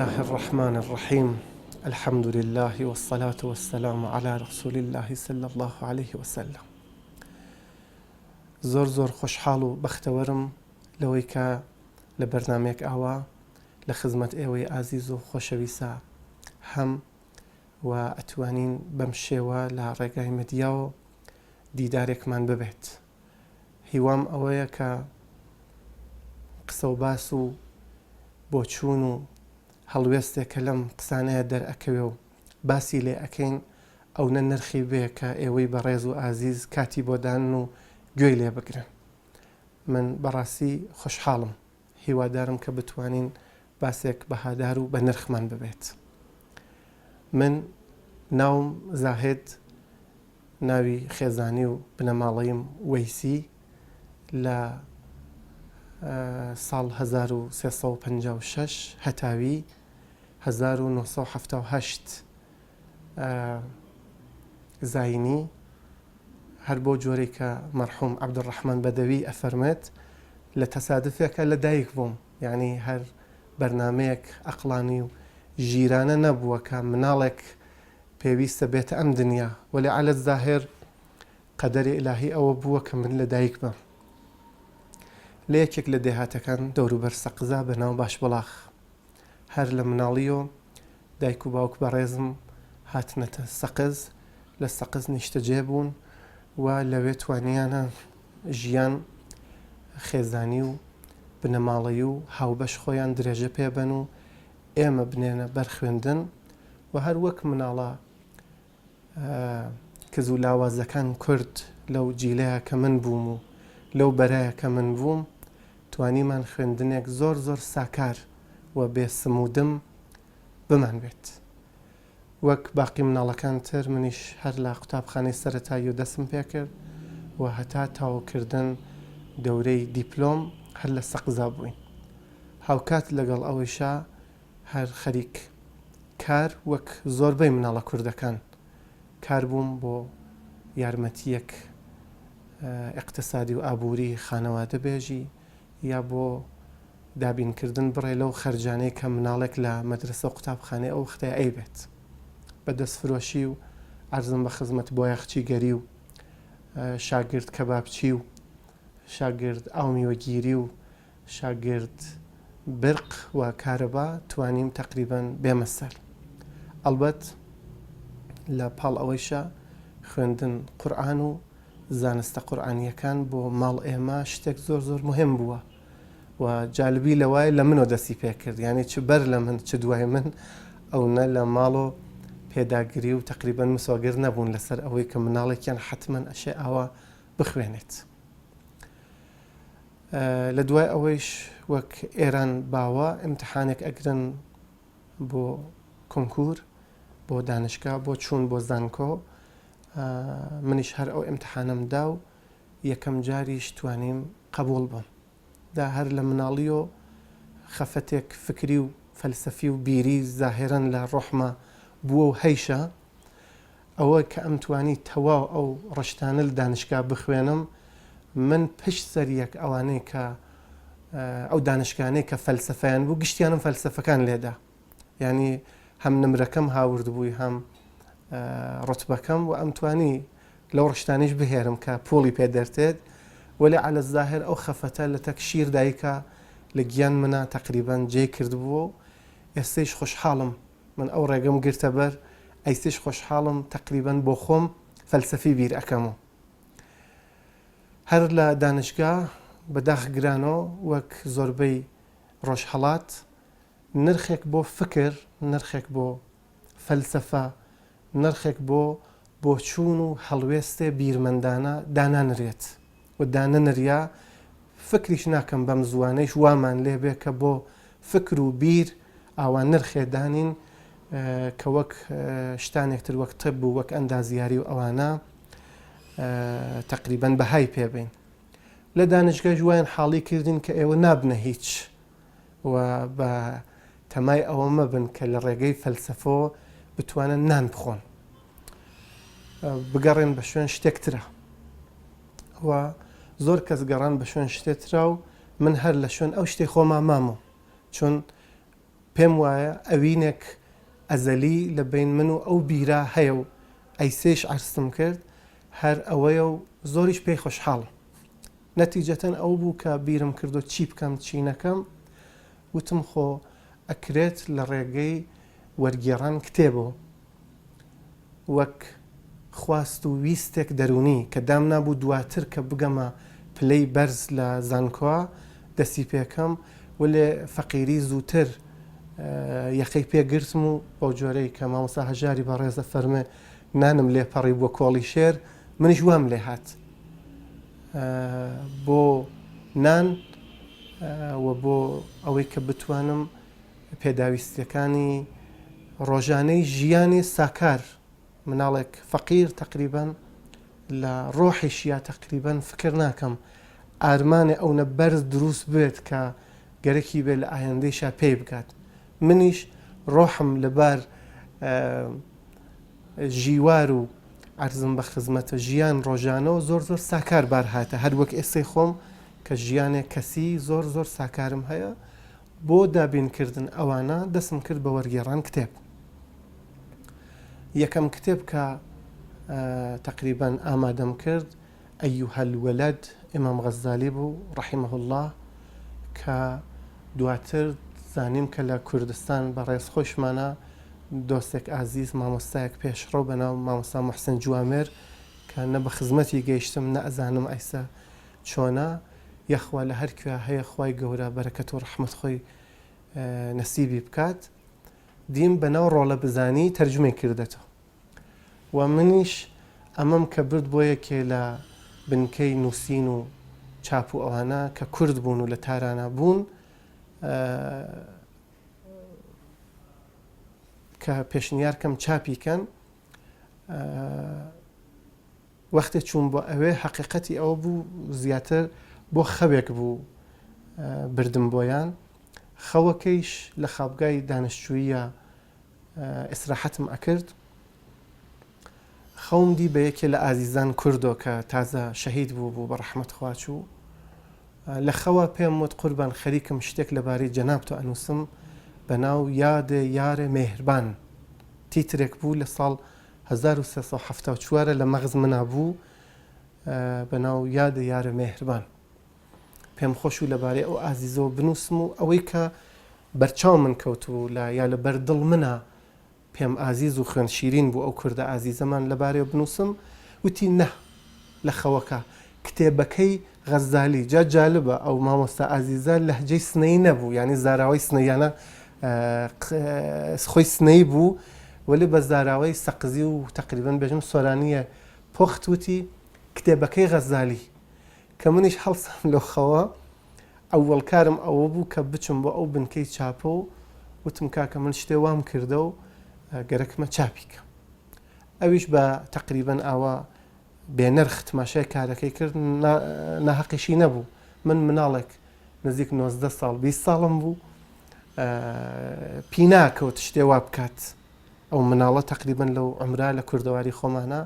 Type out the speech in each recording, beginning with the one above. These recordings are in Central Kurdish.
الله الرحمن الرحيم. الحمد لله والصلاة والسلام على رسول الله صلى الله عليه وسلم. زۆر خۆشحاڵ و بەختەوەرم لەوەی کە لە بەرنامەیەک ئاوا لە خزمەت ئێوەی ئازیز و خۆشەویستە هەم و ئەتوانین بەم شێوە لە ڕێگای مدیاوە دیدارێکمان ببێت. هیوام ئەوەیە کە قسە و باس و بۆچوون و هەڵوێستێک کە لەم قسانەیە دەرئەکەوێ و باسی لێ ئەکەین ئەو نەرخی بێ کە ئێوەی بەڕێز و ئازیز کاتی بۆدان و گوێی لێ بگرن. من بەڕاستی خۆشحاڵم، هیوادارم کە بتوانین باسێک بەهادار و بە نرخمان ببێت. من ناوم زاهێد، ناوی خێزانی و بنەماڵەیم وەیسی، لە ساڵ 1356 هەتاوی 1970 زاینی، هەر بۆ جۆرەی کە مەرحوم عەبدوڕەحمان بەدەوی ئەفەرمێت لە تەسادفێکە لە دایک بووم، یعنی هەر بەرنامەیەک ئەقڵانی و ژیرانە نەبووە کە مناڵێک پێویستە بێتە ئەم دنیا، وەلی عەلە زاهر قەدەری ئیلاهی ئەوە بووە کە من لە دایک بم لە یەکێک لە دێهاتەکان دەوروبەر سەقزا بەناو باشبڵاغ. هەر لە مناڵیەوە دایک و باوک بەڕێزم هاتنەتە سەقز، لە سەقز نیشتەجێ بوون و لەوێ توانیانە ژیان خێزانی و بنەماڵەیی و هاوبەش خۆیان درێژە پێبەن و ئێمە بنێنە بەرخوێندن و هەر وەک مناڵە کز و لاوازەکان کورد لەو جیلەیە کە من بووم و لەو بەرایە کە من بووم توانیمان خوێندنێک زۆر ساکار و بێسمودم بمان بێت. وەک باقی مناڵەکان تر منیش هەر لە قوتابخانەی سەرەتایی و دەستم پێ کرد و هەتا تاوکردن دەورەی دیپلۆم هەر لە سەقزا بووین. هاوکات لەگەڵ ئەوەیشا هەر خەریک کار وەک زۆربەی مناڵە کوردەکان کار بووم بۆ یارمەتیەک اقتصادی و ئابووری خانەوادە بێژی یا بۆ دابینکردن بڕێ لەو خەرجانەی کە مناڵێک لە مەدرسە و قوتابخانەی ئەو وەختەیە ئەیبێت، بە دەستفرۆشی و عەرزم بە خزمەت بۆ یاخچیگەری و شاگرد کەبابچی و شاگرد ئاومیوەگیری و شاگرد برق و کارەبا توانیم تەقریبەن بێمە سەر. ئەڵبەت لە پاڵ ئەوەیشە خوێندن قورئان و زانستە قورئانیەکان بۆ ماڵ ئێمە شتێک زۆر مهم بووە و جالبی لەوایە لە منەوە دەستی پێ کرد، یعنی چ بەر لە من چ دوای من ئەو نە لە ماڵۆ پێداگری و تەقریبەن مسۆگر نەبوون لەسەر ئەوەی کە مناڵێکیان حتمەن ئەشێ ئاوا بخوێنێت. لە دوای ئەوەیش وەک ئێران باوە ئیمتحانێک ئەگرن بۆ کۆنکور، بۆ دانشگا، بۆ چوون بۆ زانکۆ. منیش هەر ئەو ئیمتحانەمدا و یەکەم جاریش توانیم قبوڵ بم. دا هەر لە مناڵیۆ خەفەتێک فکری و فەلسەفی و بیری زاهێرەن لە ڕۆحمە بووە و هەیشە ئەوە کە ئەم توانی تەواو ئەو ڕەشتانە لە دانشگا بخوێنم. من پشت سەریەک ئەوانەی کە ئەو دانشگانەی کە فەلسەفەیان بوو گشتیانم فەلسەفەکان لێدا، یعنی هەم نمرەکەم هاورد بووی هەم ڕوتبەکەم و ئەم توانی لەو ڕشتانیش بهێرم کە پۆڵی پێ دەرتێت، وەلی عەلە زاهر ئەو خەفەتە لە تەکشیر دایکە لە گیان منە تەقریبەن جێ کردبووە و ئێستەیش خۆشحاڵم. من ئەو ڕێگەم گرتە بەر ئەیستیش خۆشحاڵم تەقریبەن بۆ خۆم فەلسەفی بیر ئەەکەمەوە. هەر لە دانشگا بەداخ گرانەوە وەک زۆربەی ڕۆژهەڵات نرخێک بۆ فکر، نرخێک بۆ فەلسەفە، نرخێک بۆ چوون و هەڵوێستێ بیرمەندانە دانانرێت و دانەنریا فکریش ناکەم بەم زوانەیش وامان لێبێ کە بۆ فکر و بیر ئاوان نرخێ دانین کە وەک شتانێکتر وەک تب و وەک ئەندازیاری و ئەوانە تەقریبەن بەهای پێبین. لە دانشگای جوایان حاڵی کردین کە ئێوە نابنە هیچ و بە تەمای ئەوە مەبن کە لە ڕێگەی فەلسەفەوە بتوانن نان بخۆن، بگەڕێن بە شوێن شتێکترە و زۆر کەس گەڕان بە شوێن شتێکترا و من هەر لە شوێن ئەو شتێک خۆمان مامەوە، چۆن پێم وایە ئەوینێک ئەزەلی لە بین من و ئەو بیرا هەیە و ئەیسێش عرستم کرد هەر ئەوەیە و زۆریش پێی خۆشحاڵ نەتیجەتەن ئەو بوو کە بیرم کردو چی بکەم چی نەکەم وتم خۆ ئەکرێت لە ڕێگەی وەرگێڕان کتێبەوە وەک خواست و ویستێک دەرونی کە دام نابوو دواتر کە بگەمە پلەی بەرز لە زانکۆ دەستی پێکەم ولێ فەقیری زووتر یەخەی پێگرتم و بەو جۆرەی کە مامۆستا هەژاری بەڕێزە فەرمێ نانم لێ پەڕی بۆ کۆڵی شێر منیش وام لێ هات بۆ نان و بۆ ئەوەی کە بتوانم پێداویستیەکانی ڕۆژانەی ژیانی ساکار مناڵێک فەقیر تقریبان لە ڕۆحیشیا تقریبان فکر ناکەم ئارمانێ ئەوە بەرز دروست بێت کە گەرەکی بێت لە ئایندەیشا پێی بکات منیش ڕۆحم لەبار ژیوار و عەرزم بە خزمەتە ژیان ڕۆژانەوە زۆر زۆر ساکار بار هاتە هەر وەک ئێستەی خۆم کە ژیانێک کەسی زۆر زۆر ساکارم هەیە بۆ دابینکردن ئەوانە دەستم کرد بە وەرگێڕان کتێب یەکەم کتێب کە تقریبا ئامادەم کرد ئەیوهە الوەلەد ئیمام غەزالی بوو ڕەحیمەه الله کە دواتر زانیم کە لە کوردستان بە ڕێزخۆشمانە دۆستێک ئازیز مامۆستایەک پێشڕۆ بەناو مامۆستا موحسین جوامێر کە نە بە خزمەتی گەیشتم نە ئەزانم ئەیسا چۆنە یەخوا لە هەر کوێ هەیە خوای گەورە بەرەکەت و ڕەحمەت خۆی نەسیبی بکات دیم بەناو ڕۆڵە بزانی تەرجمەی کردێتەوە و منیش ئەمەم کە برد بۆ یەکێ لە بنکەی نووسین و چاپ و ئەوانە کە کورد بوون و لە تارانە بوون کە پێشنیارکەم چاپیکەن وەختێک چوون بۆ ئەوێ حەقیقەتی ئەوە بوو زیاتر بۆ خەوێک بوو بردم بۆیان خەوەکەیش لە خابگای دانیشتوویە ئیسراحەتم ئەکرد خەوم دی بە یەکێ لە ئازیزان کوردۆ کە تازە شەهید بوو بە ڕەحمەت خوا چوو لە خەوە پێم وت قوربان خەریکم شتێک لەبارەی جەناب تۆ ئەنووسم بەناو یادێ یارێ مێهربان تیترێک بوو لە ساڵ 1374 لە مەغز منا بوو بەناو یادێ یارێ مێهربان پێم خۆش و لەبارەی ئەو ئازیزەوە بنووسم و ئەوەی کە بەرچاو من کەوتو لە یا لە بەردڵ منە پێم ئازیز و خوێن شیرین بوو ئەو کوردە ئازیزەمان لەبارەیە بنووسم وتی نە لە خەوەکە کتێبەکەی غەزالی جا جالبە ئەو مامۆستا ئازیزە لەهجەی سنەی نەبوو یعنی زاراوەی سنەیانە خۆی سنەی بوو ولی بە زاراوەی سەقزی و تقریبان بێژم سۆرانیە پۆخت وتی کتێبەکەی غەزالی کە منیش هەڵسام لەو خەوە ئەوەڵ کارم ئەوە بوو کە بچم بۆ ئەو بنکەی چاپە و وتم کاکە من شتێ وام کردە و گەرەکمە چاپیکە ئەویش بە تقریبان ئاوا بێنرخ تماشای کارەکەی کرد ناحەقیشی نەبوو من مناڵێک نزیک 19 ساڵ 20 ساڵم بوو پیناکەوت شتێ وا بکات ئەو مناڵە تقریبان لەو عمرا لە کوردەواری خۆمانە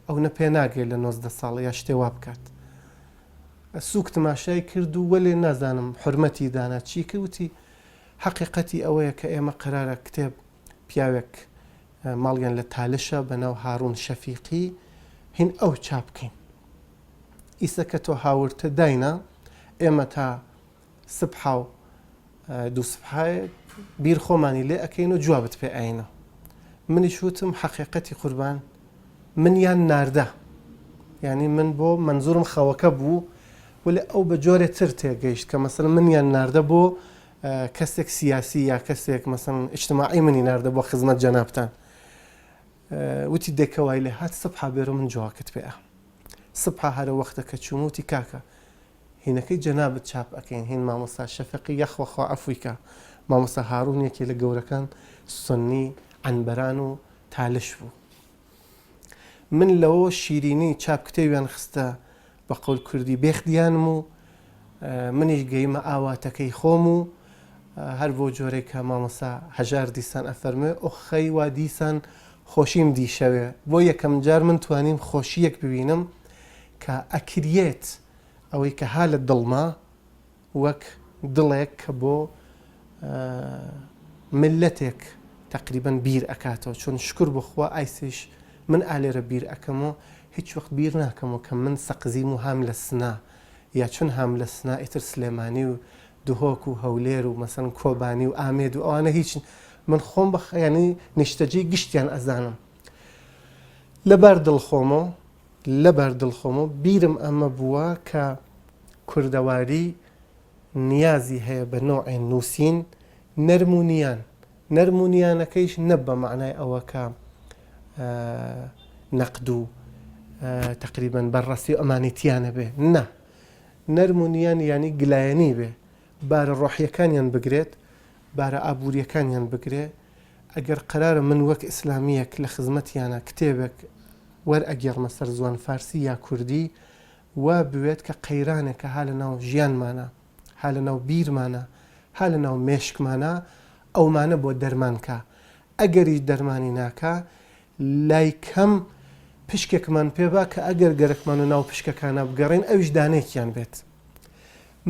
ئەو نە پێ ناگەێت لە 19 ساڵ یا شتێ وا بکات سووک تماشای کرد و وەلێ نازانم حرمەتی دانا چی کردوتی حەقیقەتی ئەوەیە کە ئێمە قرارە کتێب پیاوێک ماڵیان لە تالشە بەناو هاڕون شەفیقی هین ئەو چاپ بکەین ئیسە کە تۆ هاورتە داینا ئێمە تا سبحا و دوو سبحایە بیر خۆمانی لێ ئەەکەین و جوابت پێ ئاینە منیش وتم حەقیقەتی قوربان منیان ناردە یعنی من بۆ منزورم خەوەکە بوو ولی ئەو بە جۆرێ تر تێگەیشت کە مەسەڵەن منیان ناردە بۆ کەسێک سیاسی یا کەسێک مەسەڵەن ئیجتیماعی منی ناردە بۆ خزمەت جەنابتان وتی دێکەوای لێ هات سبحا بێرە من جوواکت پێ سبحا هەرە وەختە کە چووم وتی کاکە هینەکەی جەنابەت چاپ ئەەکەین هین مامۆستا شەفیقی یەخوەخوا ئەفویکە مامۆستا هاڕون یەکێ لە گەورەکان سنی عنبەران و تالش بوو من لەوە شیرینی چاپ کتێویان خستە بە قەول کوردی بێخدیانم و منیش گەیمە ئاواتەکەی خۆم و هەر بۆ جۆرەی کە مامۆستا هەژار دیسان ئەفەرمێ ئۆخەی وا دیسان خۆشیم دیشەوێ بۆ یەکەم جار من توانیم خۆشیەک ببینم کە ئەکرێت ئەوەی کە ها لە دڵما وەک دڵێک کە بۆ ملەتێک تقریبان بیر ئەکاتەوە چۆن شکر بخوا ئایسش من ئالێرە بیر ئەەکەمەوە هیچ وەخت بیر ناکەمەوە کە من سەقزیم و هام لە سنا یا چون هام لە سنا ئیتر سلێمانی و دهۆک و هەولێر و مەسەن کۆبانی و ئامێد و ئەوانە هیچ من خۆم بەخەیانی نیشتەجێی گشتیان ئەزانم لەبەر دڵخۆمەوە بیرم ئەمە بووە کە کوردەواری نیازی هەیە بە نۆعێن نووسین نەرمونیانەکەیش نە بە معنای ئەوە کە نەقد و تقریبا بەڕاستی ئەمانیتیانە بێ نە نەرمونیان ینی گلایەنی بێ بارە ڕۆحیەکانیان بگرێت بارە ئابوووریەکانیان بگرێ ئەگەر قرارە من وەک ئیسلامیەک لە خزمەتیانە کتێبێک وەرئەگەڕمە سەر زوان فارسی یا کوردی وا بوێت کە قەیرانێکە ها لە ناو ژیانمانە ها لە ناو بیرمانە ها لە ناو مێشکمانە ئەومانە بۆ دەرمانکە ئەگەری دەرمانی ناکە لای کەم پشکێکمان پێبا کە ئەگەر گەرەکمان و ناو پشکەکانە بگەڕین ئەویش دانێکیان بێت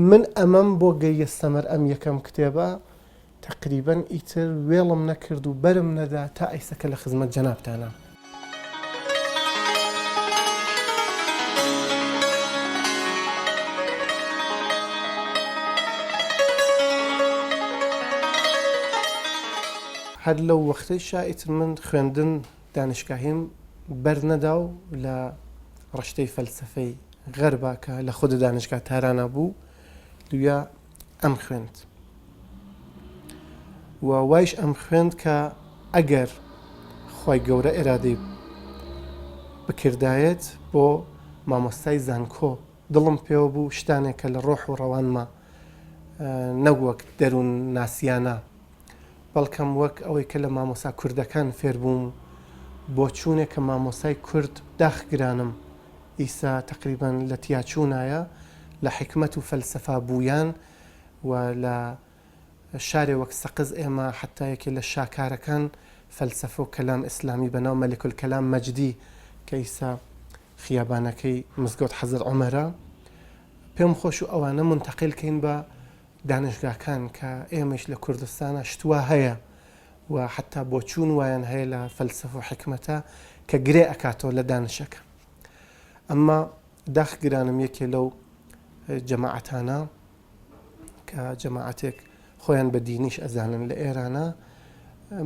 من ئەمەم بۆ گەیە سەمەر ئەم یەکەم کتێبە تقریبا ئیتر وێڵم نەکرد و بەرم نەدا تا ئەیسەکە لە خزمەت جەنابتانە هەر لەو وەختەی شائیتر من خوێندن دانشگاهیم بەرنەدا و لە ڕشتەی فەلسەفەی غەرباکە لە خود دانشگا تارانە بوو دویا ئەم خوێند و وایش ئەم خوێند کە ئەگەر خی گەورە ئێرادەی بکردایەت بۆ مامۆستای زانکۆ دڵم پێوە بوو شتانێکە لە ڕۆح و ڕەوانمە نەوەک دەروون ناسیانە بەڵکەم وەک ئەوەی کە لە مامۆسا کوردەکان فێربووم بۆ چوونێک کە مامۆسای کورد داخگرانم ئیسا تقریبا لە تیاچوونایە لە حکمت و فەلسەفا بوویان و لە شارێ وەک سەقز ئێمە حتایەکی لە شاکارەکان فەلسەفە و کەلام ئیسلامی بەناو مەلیک الکەلام مەجدی کە ئیسا خیابانەکەی مزگەوت حەزر عومەرە پێم خۆش و ئەوانە منتەقیلکەین بە دانشگاکان کە ئێمەش لە کوردستانە شتوا هەیە و حتا بۆ چوون وایان هەیە لە فەلسەفە و حکمەتە کە گرێ ئەکاتەوە لە دانشەکە ئەمما داخگرانم یەکێ لەو جەماعەتانە کە جەماعەتێک خۆیان بە دینیش ئەزانن لە ئێرانە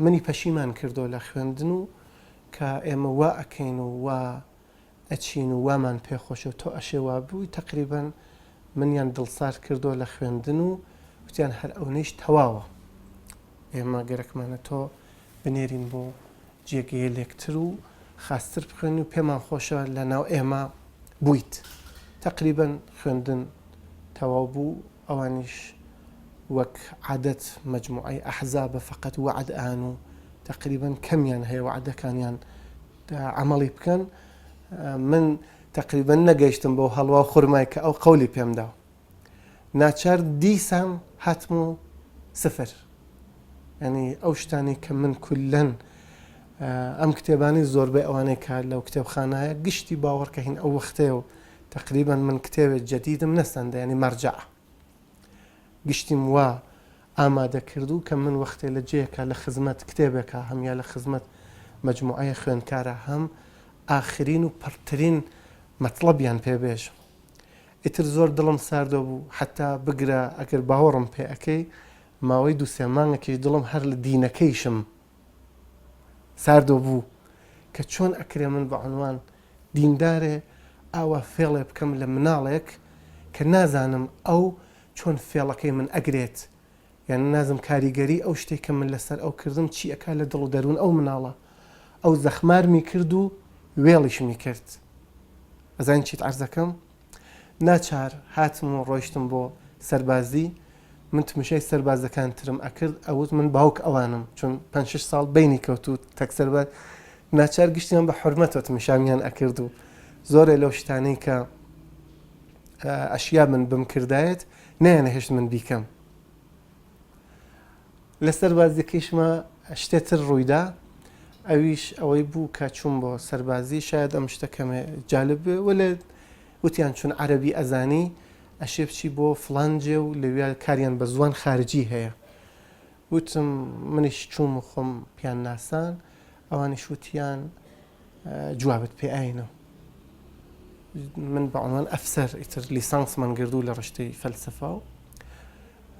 منی پەشیمان کردەوە لە خوێندن و کە ئێمە وا ئەکەین و وا ئەچین و وامان پێخۆشە تۆ ئەشێوا بووی تقریبا منیان دڵسار کردەوە لە خوێندن و وتیان هەر ئەوەش تەواوە ئێمە گەرەکمانە تۆ بنێرین بۆ جێگەیە لێکتر و خاستر بخوێن و پێمان خۆشە لە ناو ئێمە بوویت تقریبا خوێندن تەواو بوو ئەوانیش وەک عادەت مەجموعەی ئەحزابە فقط وعدئان و تقریبا کەمیان هەیە وعدەکانیان عملی بکەن من تقریبا نەگەیشتم بۆ هەڵوا خورمای کە ئەو قەولی پێم دا ناچار دیسان هاتم و سفر ینی ئەو شتانی کە من کولەن ئەم کتێبانی زۆربەی ئەوانەی کار لەو کتێبخانایە گشتی باوەڕکە هین ئەو وەختەیە و تقریبا من کتێبێک جەدیدم نەسەندە ینی مەرجع گشتیم وا ئامادە کردو کە من وەختێ لە جێیەکە لە خزمەت کتێبێکە هەم یا لە خزمەت مەجموعەیە خوێندکارە هەم ئاخرین و پڕترین مەطلەبیان پێبێژ ئیتر زۆر دڵم ساردۆ بوو حتا بگرە ئەگەر باوەڕم پێ ئەەکەی ماوەی دووسێ مانگێکی دڵم هەر لە دینەکەیشم ساردۆ بوو کە چۆن ئەکرێ من بە عنوان دیندارێ ئاوا فێڵێ بکەم لە مناڵێک کە نازانم ئەو چۆن فێڵەکەی من ئەگرێت یان نازم کاریگەری ئەو شتێک کە من لەسەر ئەو کردم چی ئەکا لە دڵ و دەروون ئەو مناڵە ئەو زەخمارمی کرد و وێڵیشمی کرد ئەزانین چیت عەرزەکەم ناچار هاتم و ڕۆیشتم بۆ سەربازی من تمشای سەربازەکان ترم ئەکرد ئەوت من باوک ئەوانم چون 5-6 ساڵ بینی کەوت و تەک سەرباز ناچار گشتیان بە حورمەتەوە تمشامیان ئەکرد و زۆرێ لەو شتانەی کە ئەشیا من بم کردایەت نەیانەهێشت من بیکەم لە سەربازیەکەیشمە شتێتر ڕوویدا ئەویش ئەوەی بوو کە چوون بۆ سەربازی شاید ئەم شتەکەمێ جالب بێ وەلێ وتیان چون عەرەبی ئەزانی ئەشێ بچی بۆ فڵانجێ و لەوێ کاریان بە زوان خارجی هەیە وتم منیش چووم و خۆم پیان ناسان ئەوانیش وتیان جوابت پێ ئاینەوە. من بەعنوان ئەفسەر ئیتر لیسانسمان گردوو لە ڕشتەی فەلسەفا و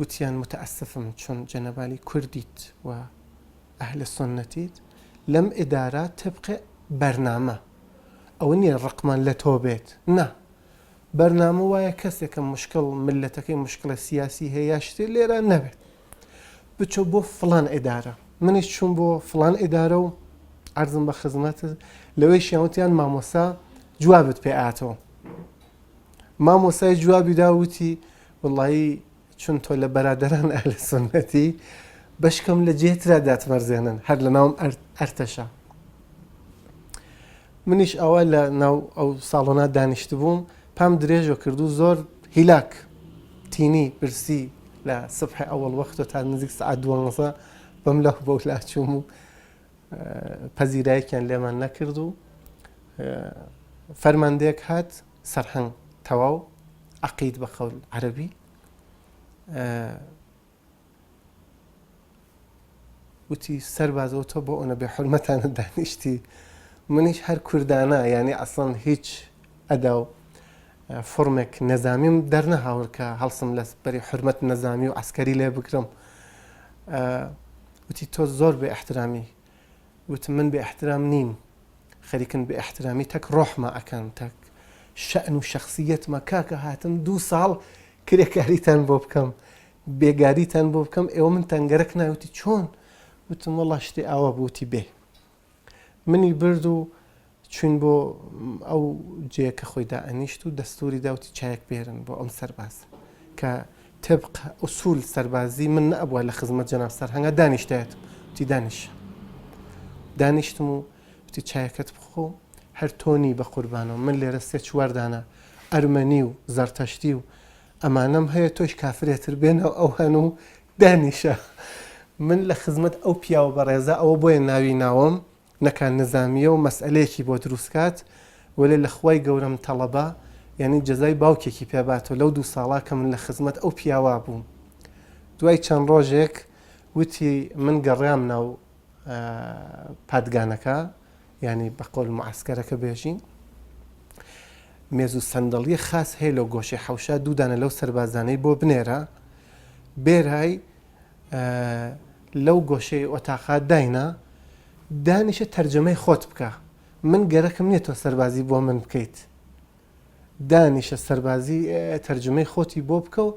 وتیان متەئەسفم چۆن جەنەبالی کوردیت و ئەهل سنەتیت لەم ئیدارە تبق بەرنامە ئەوە نییە ڕقمان لە تۆ بێت نا بەرنامە وایە کەسێکە مشکل ملەتەکەی مشکلە سیاسی هەیە شتێ لێرە نەبێت بچۆ بۆ فڵان ئیدارە. منیش چوون بۆ فڵان ئیدارە و عەرزم بە خزمەتت لەوەی شیاوتیان مامۆسا جوابت پێ ئاتەوە. مامۆسای جوابی داوتی وڵڵی چون تۆ لە بەرادەران ئەهل سنەتی بەشکەم لە جێترا داتمەرزێنن هەر لە ناوم ئەرتەشە. منیش ئەوە لە ناو ئەو ساڵۆنا دانیشت بووم پام درێژە کردو زۆر هیلاک تینی برسی لە سبحی ئەوەڵ وەختە تا نزیک سعات 12 بەم لەو بەو لاچووم و پەزیرایەکیان لێمان نەکرد و فەرماندەیەک هات سەرهەنگ تەواو عەقید بە قەول عەرەبی وتی سەربازەوە تۆ بۆ ئەوە بێ حورمەتانە دانیشتی. منیش هەر کوردانە یعنی ئەسڵەن هیچ ئەدا و فۆرمێک نەزامیم دەرنەهاور کە هەڵسم لە بەری حورمەت نەزامی و عەسکەری لێ بکرم. وتی تۆ زۆر بێ ئەحترامی. وتم من بێ ئەحترام نیم خەریکن بێ ئەحترامی تەک ڕۆحمە ئەکەن تەک شەئن و شەخسیەتمە کاکە هاتم 2 ساڵ کرێکاریتان بۆ بکەم بێگاریتان بۆ بکەم ئێوە من تەنگەرەک ناوتی چۆن؟ وتم وەڵڵا شتێ ئاوە بوتی بێ. منی برد و چوین بۆ ئەو جێ کە خۆی دائەنیشت و دەستوری داوتی چایەک بێرن بۆ ئەم سەرباز کە تبق ئوسول سەربازی من نەبووە لە خزمەت جەناب سەرهەنگە دانیشتایەتم. وتی دانیشتم و وتی چایەکەت بخۆ هەر تۆنی بە قوربانەوە من لێرە 3-4 دانە ئەرمەنی و زەرتەشتی و ئەمانەم هەیە تۆش کافرێتر بێنەوە ئەو هەن و دانیشە. من لە خزمەت ئەو پیاوە بەڕێزە ئەوە بۆیە ناوی ناوم نەکان نظامیە و مەسئلەیەکی بۆ دروستکات وەلێ لە خوای گەورەم تەڵەبا یعنی جەزای باوکێکی پێباتەوە لەو 2 ساڵا کە من لە خزمەت ئەو پیاوا بووم. دوای چەند ڕۆژێک وتی من گەڕیام ناو پادگانەکە ینی بە قۆل معسکەرەکە بێژین مێز و سەندەڵیە خاص هەیە لەو گۆشەی حەوشە 2 دانە لەو سەربازانەی بۆ بنێرە بێرای لەو گۆشەی ئۆتاقا داینا دانیشە تەرجەمەی خۆت بکە من گەرەکەم نییە تۆ سەربازی بۆ من بکەیت دانیشە سەربازی تەرجمەی خۆتی بۆ بکە و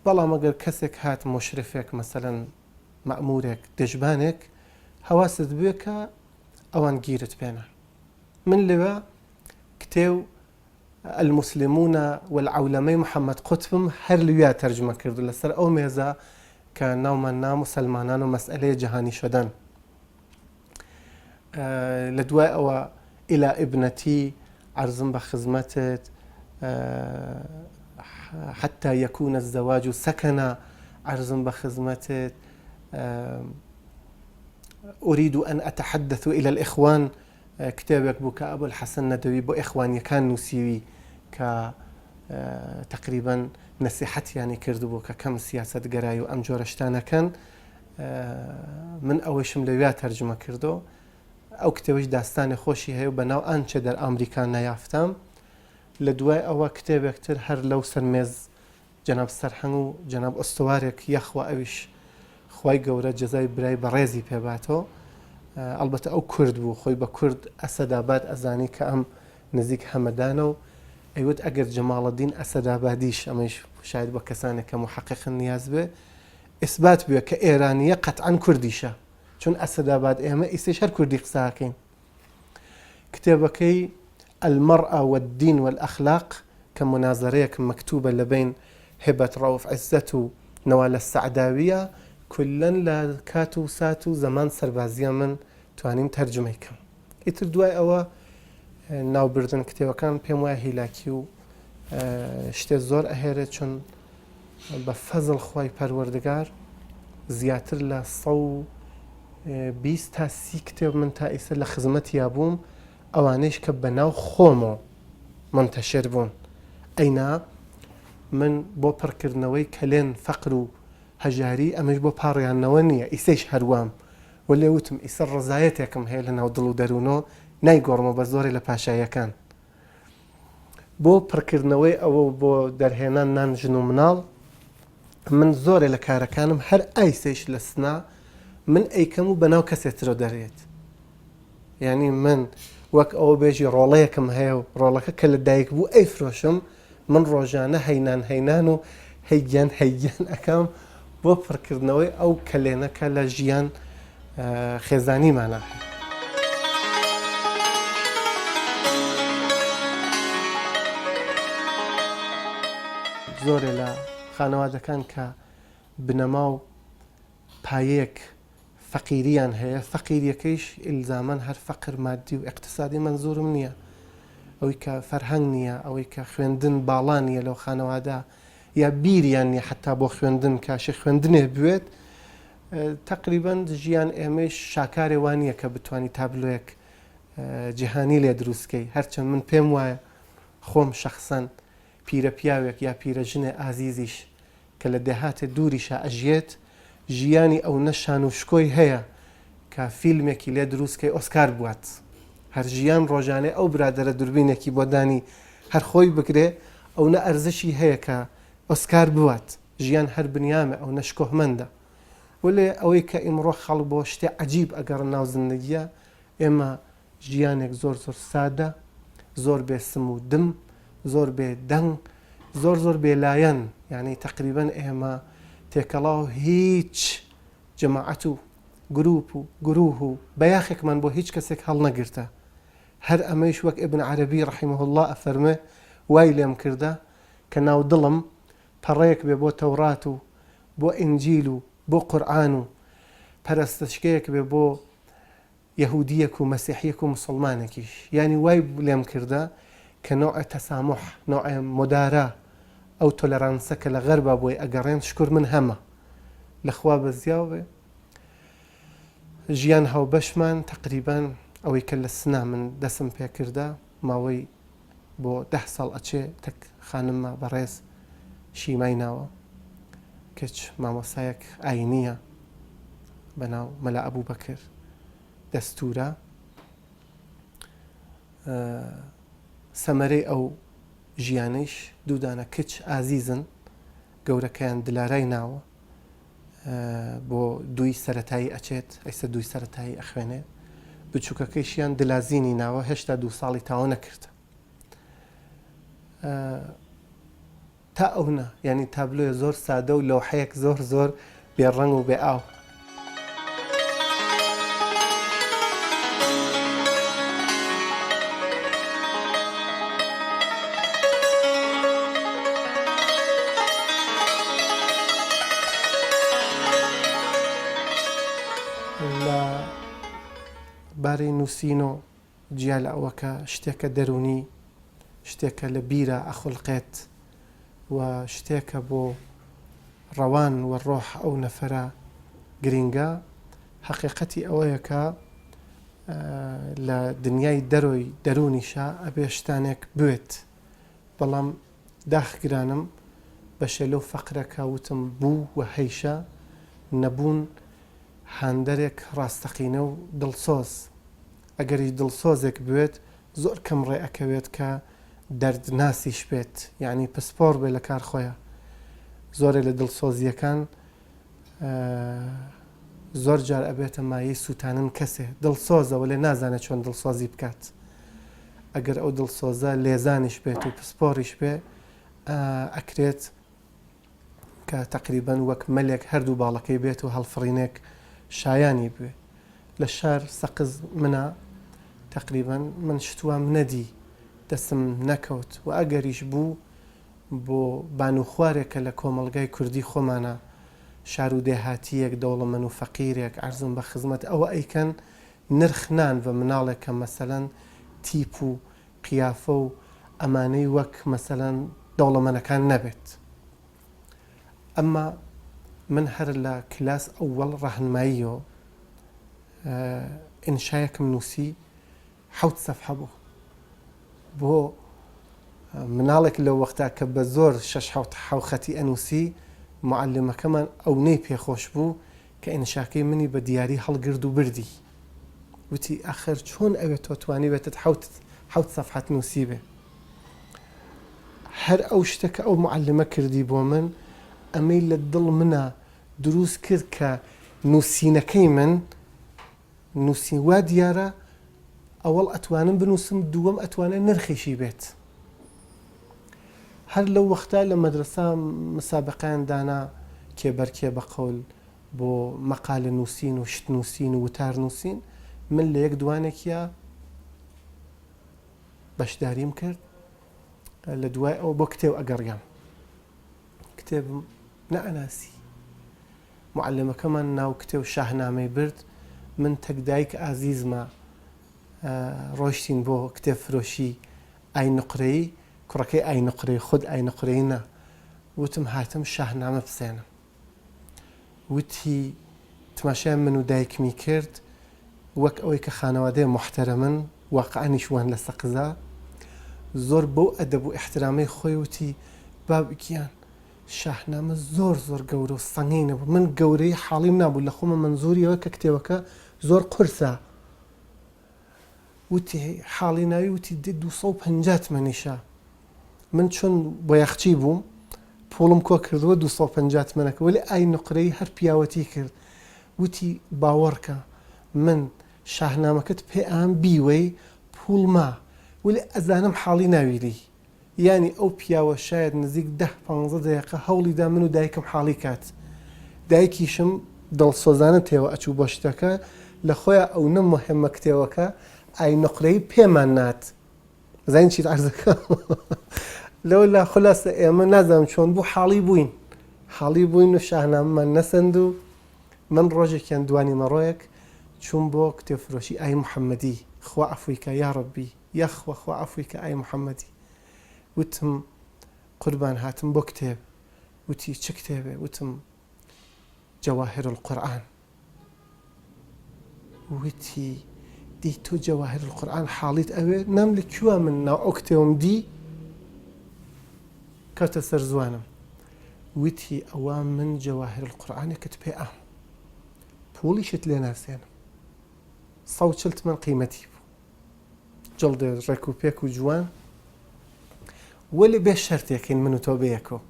بەڵام ئەگەر کەسێک هات مشرفێک مەسەلەن مەئمورێک دژبانێک هەواست بێ کە ئەوان گیرت پێنە. من لەوە کتێو المسلمون والعولمەی محەممەد قوتبم هەر لویا تەرجمە کردو لەسەر ئەو مێزە کە ناومان نام مسلمانان و مەسئلەیە جەهانی شدەن. لە دوای ئەوە ئیلا ئیبنەتی عەرزم بە خزمەتت حتى يكون الزواج سكنا عەرزم بە خزمەتت أريد أن أتحدث إلى الإخوان کتێبێک بوو کە ئەبول حەسەن نەدەوی بۆ ئیخوانیەکان نووسیوی کە تقریبا نەسیحەتیانی کردبوو کە کەم سیاسەت گەرایی و ئەم جۆرە شتانەکەن من ئەوەشم لەویا تەرجمە کردو. ئەو کتێبش داستانی خۆشی هەیە و بەناو ئانچە دەر ئەمریکا نەیافتم. لە دوای ئەوە کتێبێکتر هەر لەو سەرمێز جەناب سەرهەنگ و جەناب ئۆستوارێک یەخوا ئەویش خوای گەورە جەزای برای بەڕێزی پێباتەوە. ئەلبەتە ئەو کورد بوو خۆی بە کورد ئەسەداباد ئەزانی کە ئەم نزیک هەمەدانە و ئەیوت ئەگەر جەماڵەدین ئەسەدابادیش ئەمەش شاید بە کەسانێک کە محەقیقن نیاز بێ ئیسبات بووە کە ئێرانیە قەتعەن کوردیشە چون ئەسەداباد ئێمە ئیسێش هەر کوردی قساکەین. کتێبەکەی المرأة والدين والأخلاق كمناظرية مكتوبة لبين هبة رؤوف عزت و نوال السعداوية كلن لا كاتو ساتو زمان سربازية من توانين ترجمة كم. ئیتر دوای ئەوە ناو بردن کتێبەکان پێم وایە هیلاکی و شتێ زۆر ئەهێرێت چون بە فەزڵ خوای پەروەردگار زیاتر لە 120 تا 30 کتێب من تا ئێستا لە خزمەتیا بووم ئەوانەیش کە بەناو خۆمەوە منتەشر بوون. ئەینا من بۆ پڕکردنەوەی کەلێن فەقر و هەژاری ئەمەش بۆ پاڕیانەوە نییە ئیسەیش هەروام و لێ وتم ئیسە ڕزایەتێکم هەیە لە ناو دڵ و دەروونەوە نایگۆڕمە بە زۆرێ لە پاشایەکان بۆ پڕکردنەوەی ئەوە بۆ دەرهێنان نان ژن و مناڵ من زۆرێ لە کارەکانم هەر ئایسێش لە سنا من ئەیکەم و بەناو کەسێترۆ دەرێت یعنی من وەک ئەوە بێژی ڕۆڵەیەکم هەیە و ڕۆڵەکە کە لە دایک بوو ئەیفرۆشم من ڕۆژانە هەینان و هەیگیان ئەەکەم بۆ پڕکردنەوەی ئەو کەلێنەکە لە ژیان خێزانیمانە زۆرێ لە خانەوادەکان کە بنەما و پایەک فەقیریان هەیە فەقیریەکەیش ئیلزامان هەر فەقر مادی و اقتصادی منزورم نییە ئەوەی کە فەرهەنگ نییە ئەوەی کە خوێندن باڵا نییە لەو خانەوادا یا بیریان نیە حتا بۆ خوێندن کاشی خوێندنێ بوێت تقریباً ژیان ئێمەش شاکارێ وانە کە بتوانی تابلۆیەک جیهانی لێ دروستکەی هەرچەند من پێم وایە خۆم شەخسەن پیرە پیاوێک یا پیرەژنێ ئازیزیش کە لە دێهاتێ دووریشە ئەژێت ژیانی ئەو نەشان و شکۆی هەیە کە فیلمێکی لێ دروستکەی ئۆسکار بوات هەر ژیان ڕۆژانێ ئەو برادەرە دوربینێکی بۆ دانی هەر خۆی بگرێ ئەو نە ئەرزشی هەیە کە ئۆسکار بوات ژیان هەر بنیامە ئەو نەشکۆهمەندە وڵێ ئەوەی کە ئیمڕۆ خەڵ بۆ شتێ عەجیب ئەگەڕ ناو زندگیە ئێمە ژیانێک زۆر سادە زۆر بێ سم و دم زۆر بێ دەنگ زۆر بێلایەن یعنی تقریباً ئێمە تێکەڵاو هیچ جەماعەت و گروپ و گروه و بەیاخێکمان بۆ هیچ کەسێک هەڵ نەگرتە هەر ئەمەیش وەک ئیبن عەرەبی ڕەحیمەه الله ئەفەرمێ وای لێم کردە کە ناو دڵم پەڕەیەک بێ بۆ تەورات و بۆ ئینجیل و بۆ قورئان و پەرستشکەیەک بێ بۆ یەهودیەک و مەسیحیەک و موسڵمانێکیش یعنی وای لێم کردە کە نوع تەسامح نوع مدارا ئەو تۆلەرانسە کە لە غەربا بۆی ئەگەڕێن شکر من هەمە لەخوا بەزیاو بێ ژیان هاوبەشمان تقریباً ئەوەی کە لە سنا من دەسم پێکردە ماوەی بۆ 10 ساڵ ئەچێ تەک خانممە بەڕێز شیمای ناوە کەچ مامۆسایەک ئاینیە بەناو مەلا ئەبوو بەکر دەستورە سەمەرەی ئەو ژیانەیش دوودانە کچ ئازیزن گەورەکەیان دلارای ناوە بۆ دوی سەرەتایی ئەچێت ئەیسە دوی سەرەتایی ئەخوێنێ بچووکەکەیشیان دلازینی ناوە هێشتا 2 ساڵی تاوە نەکردە تا ئەوە ینی تابلۆیە زۆر سادە و لەوحەیەک زۆر بێڕەنگ و بێ ئاو لە بارەی نووسین و جیا لە ئەوەکە شتێکە دەرونی شتێکە لە بیرە ئەخولقێت و شتێکە بۆ ڕەوان و ڕۆح ئەو نەفەرە گرینگە حەقیقەتی ئەوەیە کە لە دنیای دەرۆی دەرونیشە ئەبێ شتانێک بوێت بەڵام داخگرانم بەشێ لەو فەقرەکە وتم بوو و هەیشە نەبوون هاندەرێک ڕاستەقینە و دڵسۆز ئەگەری دڵسۆزێک بوێت زۆر کەم ڕێ ئەکەوێت کە دەردناسیش بێت یعنی پسپۆر بێ لە کار خۆیە زۆرێ لە دڵسۆزیەکان زۆر جار ئەبێتە مایەی سووتانن کەسێ دڵسۆزەوە لێ نازانێت چۆن دڵسۆزی بکات ئەگەر ئەو دڵسۆزە لێزانیش بێت و پسپۆریش بێ ئەکرێت کە تقریباً وەک مەلێک هەردوو باڵەکەی بێت و هەڵفڕینێک شایانی بوێ لە شار سەقز منە تقریباً من شتوام نەدی دەسم نەکەوت و ئەگەریش بوو بۆ بانوخوارێکە لە کۆمەڵگای کوردی خۆمانە شار و دێهاتیەک دەوڵەمەند و فەقیرێک عەرزم بە خزمەت ئەوە ئەیکەن نرخنان بە مناڵێک کە مەسەلەن تیپ و قیافە و ئەمانەی وەک مەسەلەن دەوڵەمەندەکان نەبێت ئەمما من هەر لە کلاس ئەووەڵ ڕاهنماییەوە ئینشایەکم نووسی 7 سەفحە بوو بۆ مناڵێک لەو وەختا کە بە زۆر 6 7 خەتی ئەنووسی معلمەکەمان ئەوەی پێخۆش بوو کە ئینشاکەی منی بە دیاری هەڵگرد و بردی وتی ئاخر چۆن ئەوێت تۆ توانی بێتت حەوت سەفحەت نووسی بێ هەر ئەو شتە کە ئەو معلمە کردی بۆ من ئەمەی لە دڵ منە دروست کرد کە نووسینەکەی من نووسین وا دیارە ئەوەڵ ئەتوانم بنووسم دووەم ئەتوانێت نرخیشی بێت هەر لەو وەختا لە مەدرسە مسابقەیان دانا کێبەرکێ بە قەول بۆ مەقالە نووسین و شت نووسین و وتار نووسین من لە یەک دوانێکیە بەشداریم کرد لە دوای ئەوە بۆ کتێب ئەگەڕیام کتێبم نەئەناسی معلمەکەمان ناو کتێب شاهنامەی برد من تەکدایک ئازیزمە ڕۆیشتین بۆ کتێب فرۆشی ئای نقرەیی کوڕەکەی ئای نقرەی خود ئای نقرەیی نە وتم هاتم شاهنامە بسێنم وتی تماشای من و دایکمی کرد وەک ئەوەی کە خانەوادەیە محتەرەمن واقعانیش وان لە سەقزە زۆر بەو ئەدەب و احترامەی خۆی وتی بابگیان شاهنامە زۆر زۆر گەورە و سەنگین نەبوو من گەورەی حاڵیم نابوو لە خۆمە منزوریەوە کە کتێبەکە زۆر قورسە وتی حاڵی ناوی وتی 250 منیشە من چۆن بۆ یەخچی بووم پۆڵم کۆ کردووە 250 منەکە ولی ئای نقرەی هەر پیاوەتی کرد وتی باوەڕکە من شاهنامەکەت پێ ئام بیوەی پوڵما ولی ئەزانم حاڵی ناویری یعنی ئەو پیاوە شاید نزیک 10-15 دقیقە هەوڵیدا من و دایکم حاڵی کات دایکیشم دڵسۆزانە تێوە ئەچوو بۆ شتەکە لە خۆیان ئەو نەمەهمە کتێوەکە ئای نقرەی پێمان نات زین چیت عرضەکە لەولا خلاصە ئێمە نازانم چۆن بوو حاڵی بووین و شاهنامەمان نەسەند و من ڕۆژێکیان دوانی مەڕۆیەک چوون بۆ کتێب فرۆشی ئای محەممەدی خوا عەفویکە یا ڕەبی یەخوا خوا عەفویکە ئای محەممەدی وتم قوربان هاتم بۆ کتێب وتی چ کتێبێ وتم جەواهر القورئان وتی دی تۆ جەواهر القورئان حاڵیت ئەوێ نام لە کوێ من ناو ئەو کتێوم دی کەوتە سەر زوانم وتی ئەوە من جەواهر القورئانێکت پێ ئام پوڵیشت لێ ناسێنم 140 من قیمەتی بوو جڵدێ ڕێک و پێک و جوان وەلی بێ شەرتێکین من و تۆ بەیەکەوە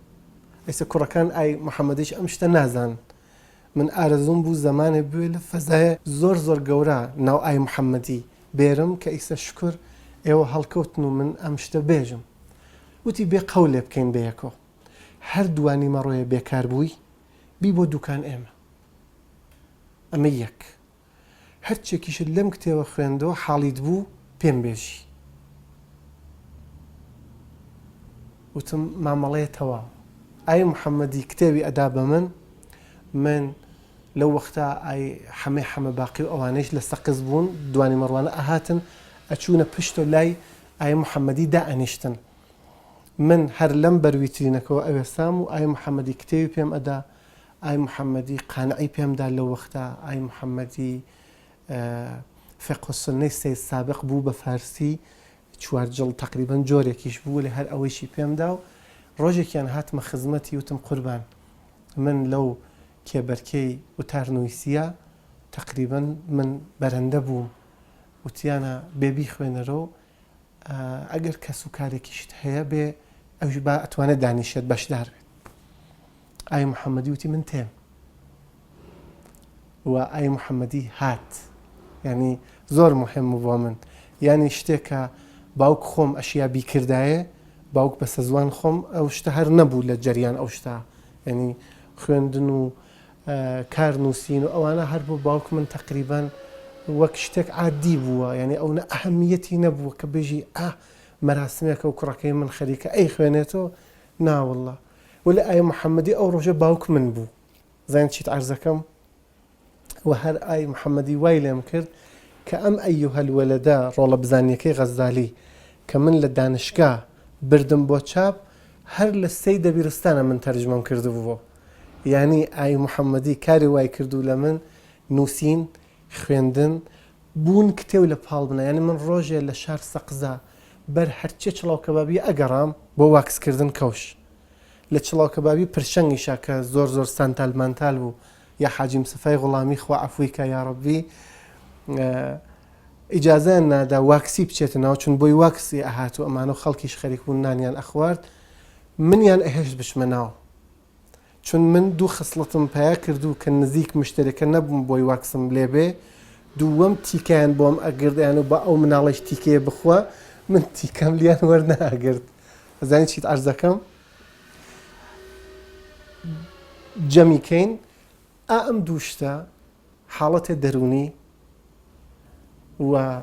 ئێستا کوڕەکان ئای محەممەدیش ئەم شتە نازان من ئارەزوم بوو زەمانێ بوێ لە فەزایە زۆر زۆر گەورە ناو ئای محەممەدی بێرم کە ئیسە شکر ئێوە هەڵکەوتن و من ئەم شتە بێژم وتی بێ قەولێ بکەین بەیەکەوە هەر دوانی مەڕۆیە بێکار بووی بی بۆ دوکان ئێمە ئەمە یەک هەرچێکیشت لەم کتێوە خوێندەوە حاڵیت بوو پێم بێژی وتم مامەڵەیە تەواو ئای محەممەدی کتێبی ئەدا بە من لەو وەختا ئای حەمە باقی و ئەوانەیش لە سەقز بوون دوانی مەڕوانە ئەهاتن ئەچوونە پشتۆ لای ئای محەممەدی دائەنیشتن من هەر لەم بەرویترینەکەەوە ئەوێسام و ئای محەممەدی کتێوی پێم ئەدا ئای محەممەدی قانعی پێمدا لەو وەختا ئای محەممەدی فقه السنەی سەید سابق بوو بە فارسی چوارجڵ تقریبان جۆرێکیش بوو لە هەر ئەوەیشی پێمدا و ڕۆژێکیان هاتمە خزمەتی وتم قوربان من لەو کێبەرکەی وتار نووسیە تقریبان من بەرەندە بووم وتیانە بێبی خوێنەرەوە ئەگەر کەس و کارێکیشت هەیە بێ ئەوش با ئەتوانێت دانیشێت بەشدار بێت ئای محەممەدی وتی من تێم و ئای محەممەدی هات ینی زۆر مهم بۆ من ینی شتێکە باوک خۆم ئەشیا بیکردایە باوک بەسە زوان خۆم ئەو شتە هەر نەبوو لە جەریان ئەو شتا ینی خوێندن و کار نووسین و ئەوانە هەر بۆ باوک من تقریبان وەک شتێک عادی بووە ینی ئەو نە ئەهەمیەتی نەبووە کە بێژی مەراسمێکە و کوڕەکەی من خەریکە ئەی خوێنێتەوە ناوەڵڵا ولی ئای محەممەدی ئەو ڕۆژە باوک من بوو زین چیت عەرزەکەم و هەر ئای محەممەدی وای لێم کرد کە ئەم ئەیوهە الوەلەدە ڕۆڵە بزانیەکەی غەزالی کە من لە دانشگا بردم بۆ چاپ هەر لە سەی دەبیرستانە من تەرجمەم کردبووە یعنی ئای محەممەدی کاری وای کردو لە من نووسین خوێندن بوون کتێو لە پاڵ بنە ینی من ڕۆژێ لە شار سەقزە بەر هەرچێ چڵاو کەبابی ئەگەڕام بۆ واکسکردن کەوش لە چڵاوکەبابی پرشەنگیشە کە زۆر سانتالمانتال بوو یا حاجی مسفای غوڵامی خوا عەفوی کە یا ڕەبی ئیجازەیان نادا واکسی بچێتە ناو چون بۆی واکسی ئەهات و ئەمانە و خەڵکیش خەریک بوون نانیان ئەخوارد منیان ئەهێشت بچمە ناو چون من دوو خصلتم پیا کردو کە نزیک مشتێکەکە نەبووم بۆی واکسم لێبێ دووەم تیکیان بۆم ئەگردیان و بە ئەو مناڵیش تیکەیە بخوا من تیکەم لیان وەرناگرت ئەزانی چیت عەرز دەکەم جەمیکەین ئەم دوو شتە حاڵەتێ دەرونی و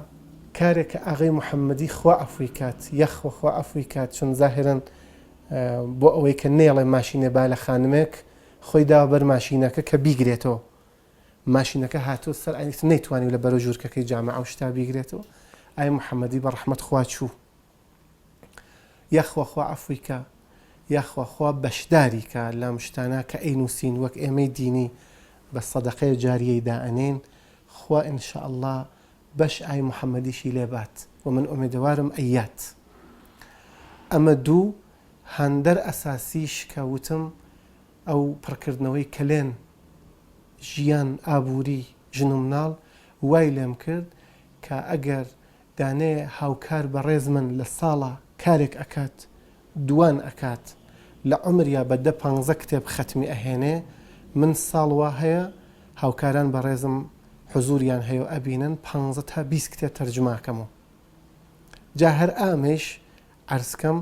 کارێکە ئاغای محەممەدی خوا عەفوی کات یەخوە خوا عەفوی کات چون زاهرەن بۆ ئەوەی کە نێڵێ ماشینێ با لە خانمێک خۆی داوە بەر ماشینەکە کە بیگرێتەوە ماشینەکە هاتووە سەر ئەنیت نەیتوانی لە بەرە ژوورکەکەی جامع ئەو شتا بیگرێتەوە ئای محەممەدی بە ڕەحمەت خوا چوو یەخوە خوا عەفوی کە یەخوە خوا بەشداری کە لەم شتانە کە ئەینووسین وەک ئێمەی دینی بە سەدەقەی جاریەی دائەنێن خوا ئینشاءالله بەش ئای محەممەدیشی لێبات و من ئومێدەوارم ئەیات ئەمە دوو هەندەر ئەساسیش کە وتم ئەو پڕکردنەوەی کەلێن ژیان ئابووری ژن و مناڵ وای لێم کرد کە ئەگەر دانەیە هاوکار بەڕێز من لە ساڵە کارێک ئەکات دوان ئەکات لە عمریا بە 10-15 کتێب ختمی ئەهێنێ من ساڵوا هەیە هاوکاران بەڕێزم حزوریان هەیە و ئەبینن 15 تا 20 کتێب تەرجماکەمەوە جا هەر ئامێش عەرزکەم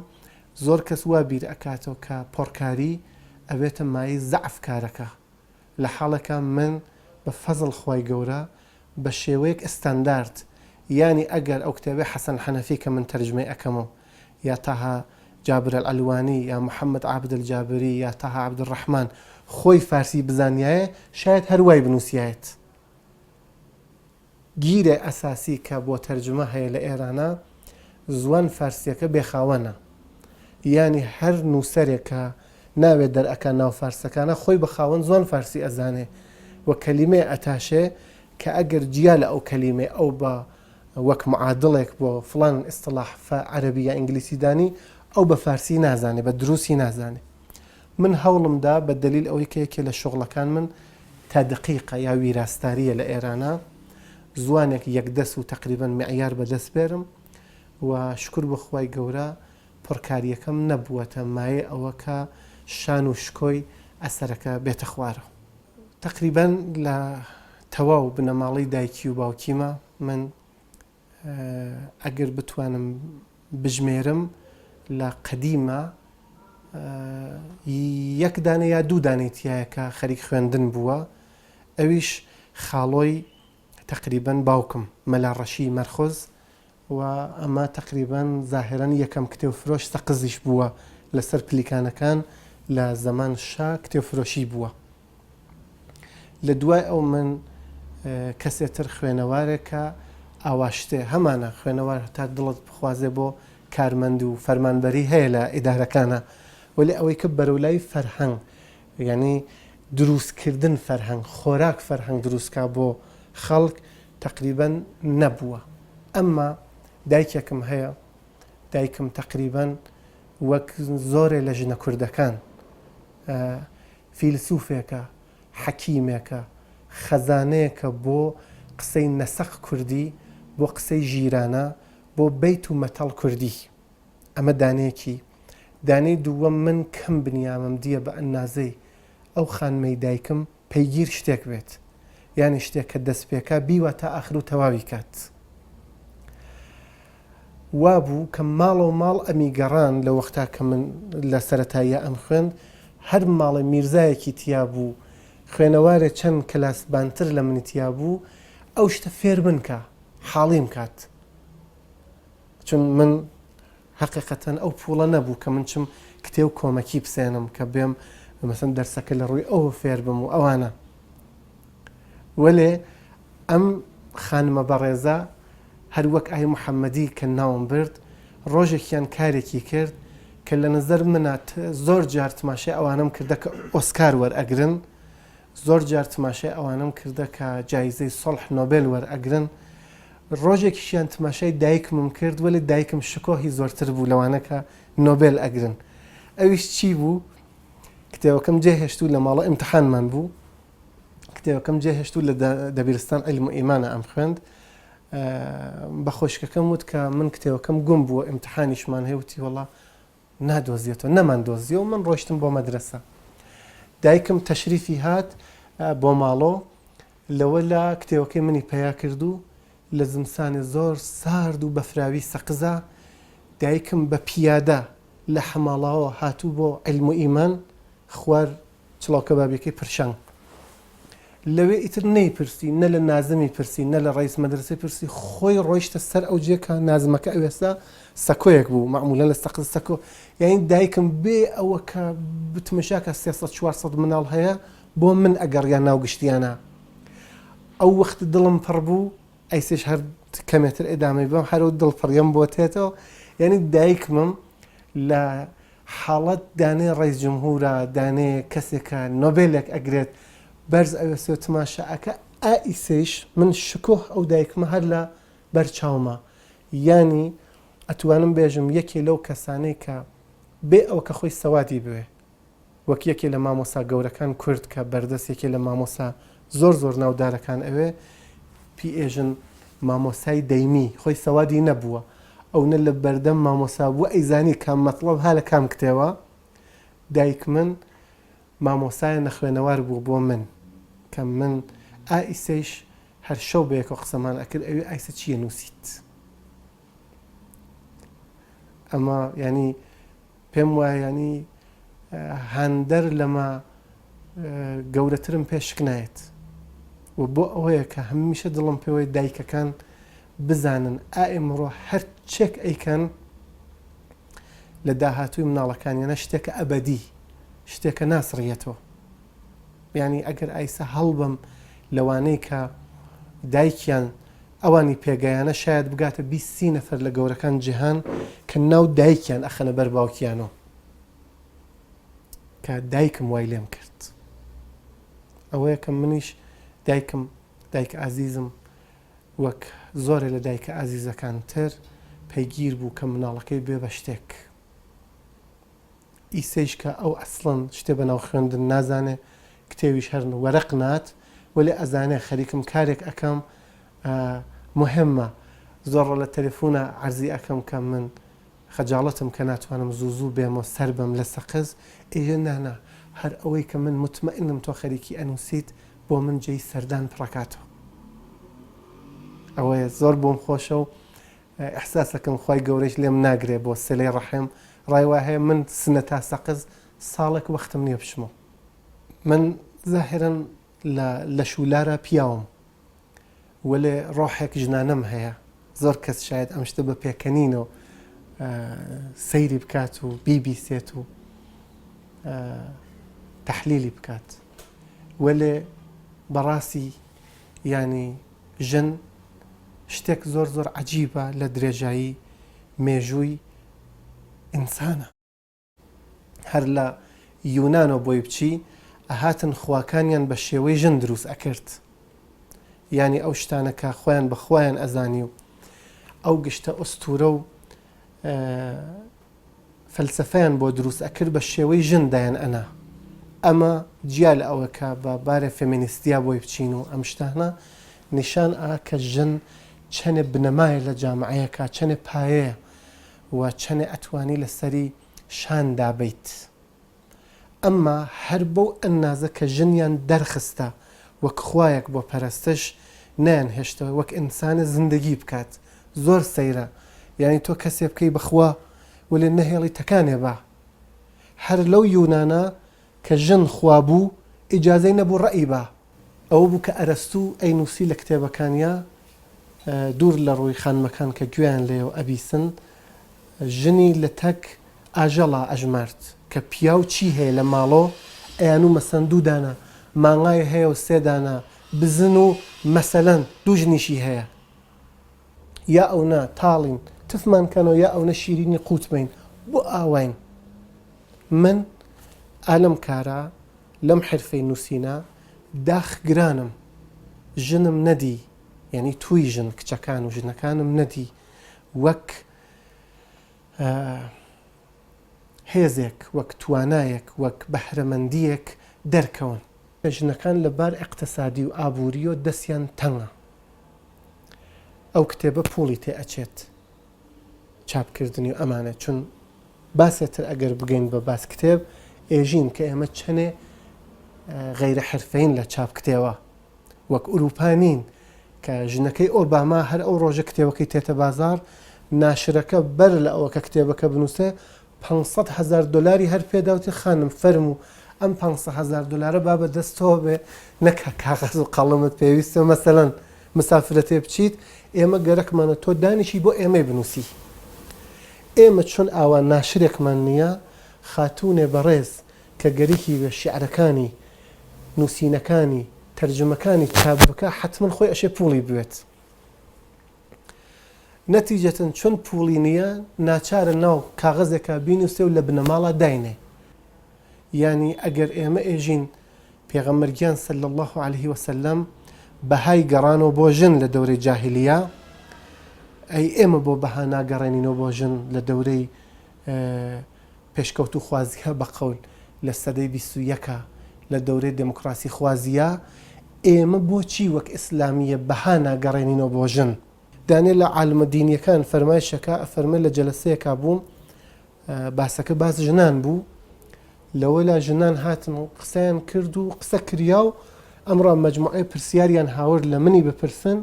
زۆر کەس وا بیر ئەکاتەوە کە پۆڕکاری ئەبێتە مای زەعف کارەکە لە حاڵەکە من بە فەزڵ خوای گەورە بە شێوەیەک ئەستاندارد یانی ئەگەر ئەو کتێبێ حەسەن حەنەفی کە من تەرجمەی ئەەکەمەوە یا تاها جابر العلوانی یا محەممەد عابد الجابری یا تاها عەبدوڕەحمان خۆی فارسی بزانیایە شاید هەروای بنووسیایەت گیرە ئەساسی کە بۆ تەرجمە هەیە لە ئێرانە زوان فارسیەکە بێخاوەنە یانی هەر نووسەرێکە ناوێت دەرئەکە ناو فارسەکانە خۆی بە خاوەن زۆن فارسی ئەزانێ وە کەلیمێ ئەتاشێ کە ئەگەر جیا لە ئەو کەلیمێ ئەو بە وەک معادڵێک بۆ فڵان ئیستلاح عەرەبی یا ئینگلیسی دانی ئەو بە فارسی نازانێ بە دروستی نازانێ من هەوڵمدا بە دلیل ئەوەی کە یەکێ لە شغڵەکان من تا دقیقە یا ویراستاریە لە ئێرانە زوانێک یەکدەست و تقریبەن معیار بەدەست بێرم و شکر بەخوای گەورە پڕکاریەکەم نەبووەتە مایە ئەوە کە شان و شکۆی ئەسەرەکە بێتە خوارە تقریبەن لە تەواو بنەماڵی دایکی و باوکیمە من ئەگەر بتوانم بژمێرم لە قەدیمە یەک دانە یا دوو دانەیتیایە کە خەریک خوێندن بووە ئەویش خاڵۆی تقریبەن باوکم مەلا ڕەشی مەرخۆز و ئەمە تقریبەن زاهرەن یەکەم کتێوفرۆش سەقزیش بووە لەسەر پلیکانەکان لە زەمان شا کتێوفرۆشی بووە لە دوای ئەو من کەسێتر خوێنەوارێکە ئاواشتێ هەمانە خوێنەوار تا دڵت بخوازێ بۆ کارمەند و فەرمانبەری هەیە لە ئیدارەکانە ولی ئەوەی کە بەرەولای فەرهەنگ یعنی دروستکردن فەرهەنگ خۆراک فەرهەنگ دروستکا بۆ خەڵک تقریبەن نەبووە ئەمما دایکێکم هەیە دایکم تقریبەن وەک زۆرێ لە ژنە کوردەکان فیلسوفێکە حەکیمێکە خەزانەیەکە بۆ قسەی نەسەق کوردی بۆ قسەی ژیرانە بۆ بەیت و مەتەڵ کوردی ئەمە دانەیەکی دانەی دووەم من کەم بنیامم دیە بە ئەندازەی ئەو خانمەی دایکم پەیگیر شتێک بێت یانی شتێک کە دەست پێکا بیوە تا ئاخر و تەواوی کات وابوو کە ماڵە و ماڵ ئەمی گەڕان لە وەختا کە من لە سەرەتاییە ئەم خوێند هەر ماڵە میرزایەکی تیا بوو خوێنەوارە چەند کەلاسبانتر لە منی تیا بوو ئەو شتە فێر بنکە حاڵیم کات چون من حقیقەتەن ئەو پوڵە نەبوو کە من چم کتێو کۆمەکی بسێنم کە بێم مەسەن دەرسەکە لە ڕووی ئەوە فێر بم و ئەوانە وەلێ ئەم خانمە بەڕێزە هەر وەک ئای محەممەدی کە ناوم برد ڕۆژێکیان کارێکی کرد کە لە نظر منات زۆر جار تماشای ئەوانم کردە کە ئۆسکار وەرئەگرن زۆر جار تماشای ئەوانم کردە کە جایزەی سەڵح نۆبێل وەرئەگرن ڕۆژێکیشیان تماشای دایکمم کرد ولی دایکم شکۆهی زۆرتر بوو لەوانە کە نۆبێل ئەگرن ئەویش چی بوو کتێوەکەم جێهێشتوو لە ماڵە ئیمتحانمان بوو، کتێوەکەم جێهێشتوو لە دەبیرستان عیلم و ئیمانە ئەم خوێند. بە خۆشکەکەم وت کە من کتێوەکەم گوم بووە ئیمتحانیشمان هەیەوتی وەڵا نادۆزیێتەوە، نەمان دۆزیەوە. من ڕۆیشتم بۆ مەدرسە. دایکم تەشریفی هات بۆ ماڵۆ، لەوە لە کتێوەکەی منی پەیا کردو لە زمسانی زۆر سارد و بەفراوی سەقزە. دایکم بە پیادە لە حەماڵاوە هاتوو بۆ عیلم و ئیمان خوار چڵاو کەبابیەکەی پرشەنگ. لەوێ ئیتر نەیپرسی، نە لە نازمی پرسی، نە لە ڕئیس مەدرسەی پرسی، خۆی ڕۆیشتە سەر ئەو جێ کە نازمەکە ئەوێستا سەکۆیەک بوو، معموڵەن لە سەقز سەکۆ. یعنی دایکم بێ ئەوە کە بتمەشا کە 300-400 مناڵ هەیە بۆ من ئەگەڕیان ناو گشتیانە. ئەو وەخت دڵم پڕ بوو، ئەیسش هەر کەمێتر ئێدامی بەم هەرو دڵپڕیم بۆ تێتەوە. یعنی دایکمم لە حاڵەت دانێ ڕئیس جمهورە، دانێ کەسێکە نۆبێلێک ئەگرێت بەرز ئەوێسێ تماشاکە ئائیسەیش من شکۆه ئەو دایکمە هەر لە بەرچاومە. یانی ئەتوانم بێژم یەکێ لەو کەسانەی کە بێ ئەو کە خۆی سەوادی بوێ، وەک یەکێ لە مامۆسا گەورەکان کورد کە بەردەستێکی لە مامۆسا زۆر ناودارەکان ئەوێ پی ئێژن مامۆسای دەیمی خۆی سەوادی نەبووە، ئەو نە لە بەردەم مامۆسا بووە ئەیزانی کام مەطلب ها لە کام کتێوە. دایک من مامۆسایە نەخوێنەوار بوو بۆ من کە من ئائیسەیش هەر شەو بەیەکەوە قسەمان ئەکرد ئەوێ ئایسە چییە نووسیت. ئەمە ینی پێم وایە ینی هەندەر لەمە گەورەترم پێشک نایێت و بۆ ئەوەیە کە هەمیشە دڵم پێوەی دایکەکان بزانن ئێمڕۆ هەر چێک ئەیکەن لە داهاتووی مناڵەکانیانە شتێکە ئەبەدی، شتێکە ناسڕیەتەوە. یعنی ئەگەر ئایسە هەڵبم لەوانەی کە دایکیان ئەوانی پێگەیانە شاید بگاتە 20 نەفەر لە گەورەکان جیهان کە ناو دایکیان ئەخەنە بەر باوکیانەوە کە دایکم وای لێم کرد. ئەوەیە کە منیش دایکم دایک ئازیزم وەک زۆرە لە دایکە ئازیزەکان تر پەیگیر بوو کە مناڵەکەی بێ بە شتێک. ئیسەیش کە ئەو ئەسڵەن شتێ بەناو خوێندن نازانێ، کتێویش هەر وەرەق نات، وەلێ ئەزانێ خەریکم کارێک ئەەکەم مهمە. زۆڕە لە تەلەفۆنە عەرزی ئەەکەم کە من خەجاڵەتم کە ناتوانم زوو بێمە سەر بم لە سەقز. ئێژە نانا هەر ئەوەی کە من متمەئنم تۆ خەریکی ئەنووسیت بۆ من جێی سەردان پڕەکاتەوە. ئەوەیە زۆر بۆم خۆشە و ئەحساسەکەم خی گەورەش لێم ناگرێ بۆ سلەی ڕەحم. ڕایوا هەیە من سنە تا سەقز ساڵێک وەختم نییە بشمەوە. من زاهێرن لە شولارە پیاوم وەلێ ڕۆحێک ژنانەم هەیە. زۆر کەس شاید ئەم شتە بە پێکەنینەوە سەیری بکات و بیبیسێت و تەحلیلی بکات، وەلێ بەڕاستی ینی ژن شتێک زۆر عەجیبە لە درێژایی مێژووی ئینسانە. هەر لە یونانەوە بۆی بچی ئەهاتن خواکانیان بە شێوەی ژن دروست ئەکرد. ینی ئەو شتانەکە خۆیان بەخوایان ئەزانی و ئەو گشتە ئوستورە و فەلسەفەیان بۆ دروست ئەکرد بە شێوەی ژن دایان ئەنا. ئەمە جیا لە ئەوە کە بە بارە فێمینیستیا بۆی بچین و ئەم شتانە نیشان کە ژن چەنێ بنەمایە لە جامعەیەکە، چەنێ پایەیە و چەنێ ئەتوانی لەسەری شان دابیت. ئەمما هەر بەو ئەندازە کە ژنیان دەرخستە وەک خوایەک بۆ پەرستش نیان هێشتەوە وەک ئینسانە زندگی بکات. زۆر سەیرە، یعنی تۆ کەسێ بکەی بەخوا وەلێ نەهێڵی تەکانێ بە. هەر لەو یونانە کە ژن خوا بوو ئیجازەی نەبوو ڕەئی بە. ئەوە بوو کە ئەرەستوو ئەینووسی لە کتێبەکانیا دوور لە ڕووی خانمەکان کە گوێیان لێەوە ئەبیسن، ژنی لە تەک ئاژەڵا ئەژمارد کە پیا و چی هەیە لە ماڵۆ ئەیان و مەسەن 2 دانە مانگای هەیە و 3 دانە بزن و مەسەلەن 2 ژنیشی هەیە. یا ئەونا تاڵین تفمان کەنەوە یا ئەوە شیرینی قوتبین بۆ ئاواین. من ئالم کارە لەم حرفەی نووسینە داخگرانم، ژنم نەدی، یعنی توی ژن کچەکان و ژنەکانم نەدی وەک هێزێک وەک توانایەک وەک بەهرەمەندیەک دەرکەون. ژنەکان لەبار اقتصادی و ئابووری و دەستیان تەنگە. ئەو کتێبە پوڵی تێ ئەچێت چاپکردنی و ئەمانە، چون باسێتر ئەگەر بگەین بە باس کتێب ئێژین کە ئێمە چەنێ غەیرە حرفەین لە چاپ کتێوە وەک ئوروپانین کە ژنەکەی ئۆباما هەر ئەو ڕۆژە کتێوەکەی تێتە بازار ناشرەکە بەر لە ئەوە کە کتێبەکە بنووسێ 500,000 دلاری هەر پێداوتی خانم فەرم و ئەم 500,000 دلارە با بە دەستەوە بێ نەکە کاغەز و قەڵەمت پێویستە مەسەلەن مسافرەتێ بچیت ئێمە گەرەکمانە تۆ دانیشی بۆ ئێمەی بنووسی. ئێمە چۆن ئاوان ناشرێکمان نییە خاتوونێ بەڕێز کە گەریکی بە شیعرەکانی نووسینەکانی تەرجمەکانی چاپ بکە حتمما خۆی ئەشێ پوڵی بوێت. نەتیجەتەن چۆن پوڵی نییە ناچارە ناو کاغەزێکا بینووسێ و لە بنەماڵە داینێ. یعنی ئەگەر ئێمە ئێژین پێغەمبەرگیان صلی الله عليه وسلم بەهای گەڕانەوە بۆ ژن لە دەورەی جاهیلیە، ئەی ئێمە بۆ بەها ناگەڕێنینەوە بۆ ژن لە دەورەی پێشکەوت و خوازیە بە قەول لە سەدەی 21 لە دەورەی دموکراسی خوازیە، ئێمە بۆچی وەک ئیسلامیە بەها ناگەڕێنینەوە بۆ ژن؟ دانێ لە عالمە دینیەکان فەرمایشەکە ئەفەرمێ لە جەلسەیەکا بووم باسەکە باس ژنان بوو، لەوە لا ژنان هاتن و قسەیان کرد و قسە کریا و ئەمڕۆ مەجموعەی پرسیاریان هاورد لە منی بپرسن.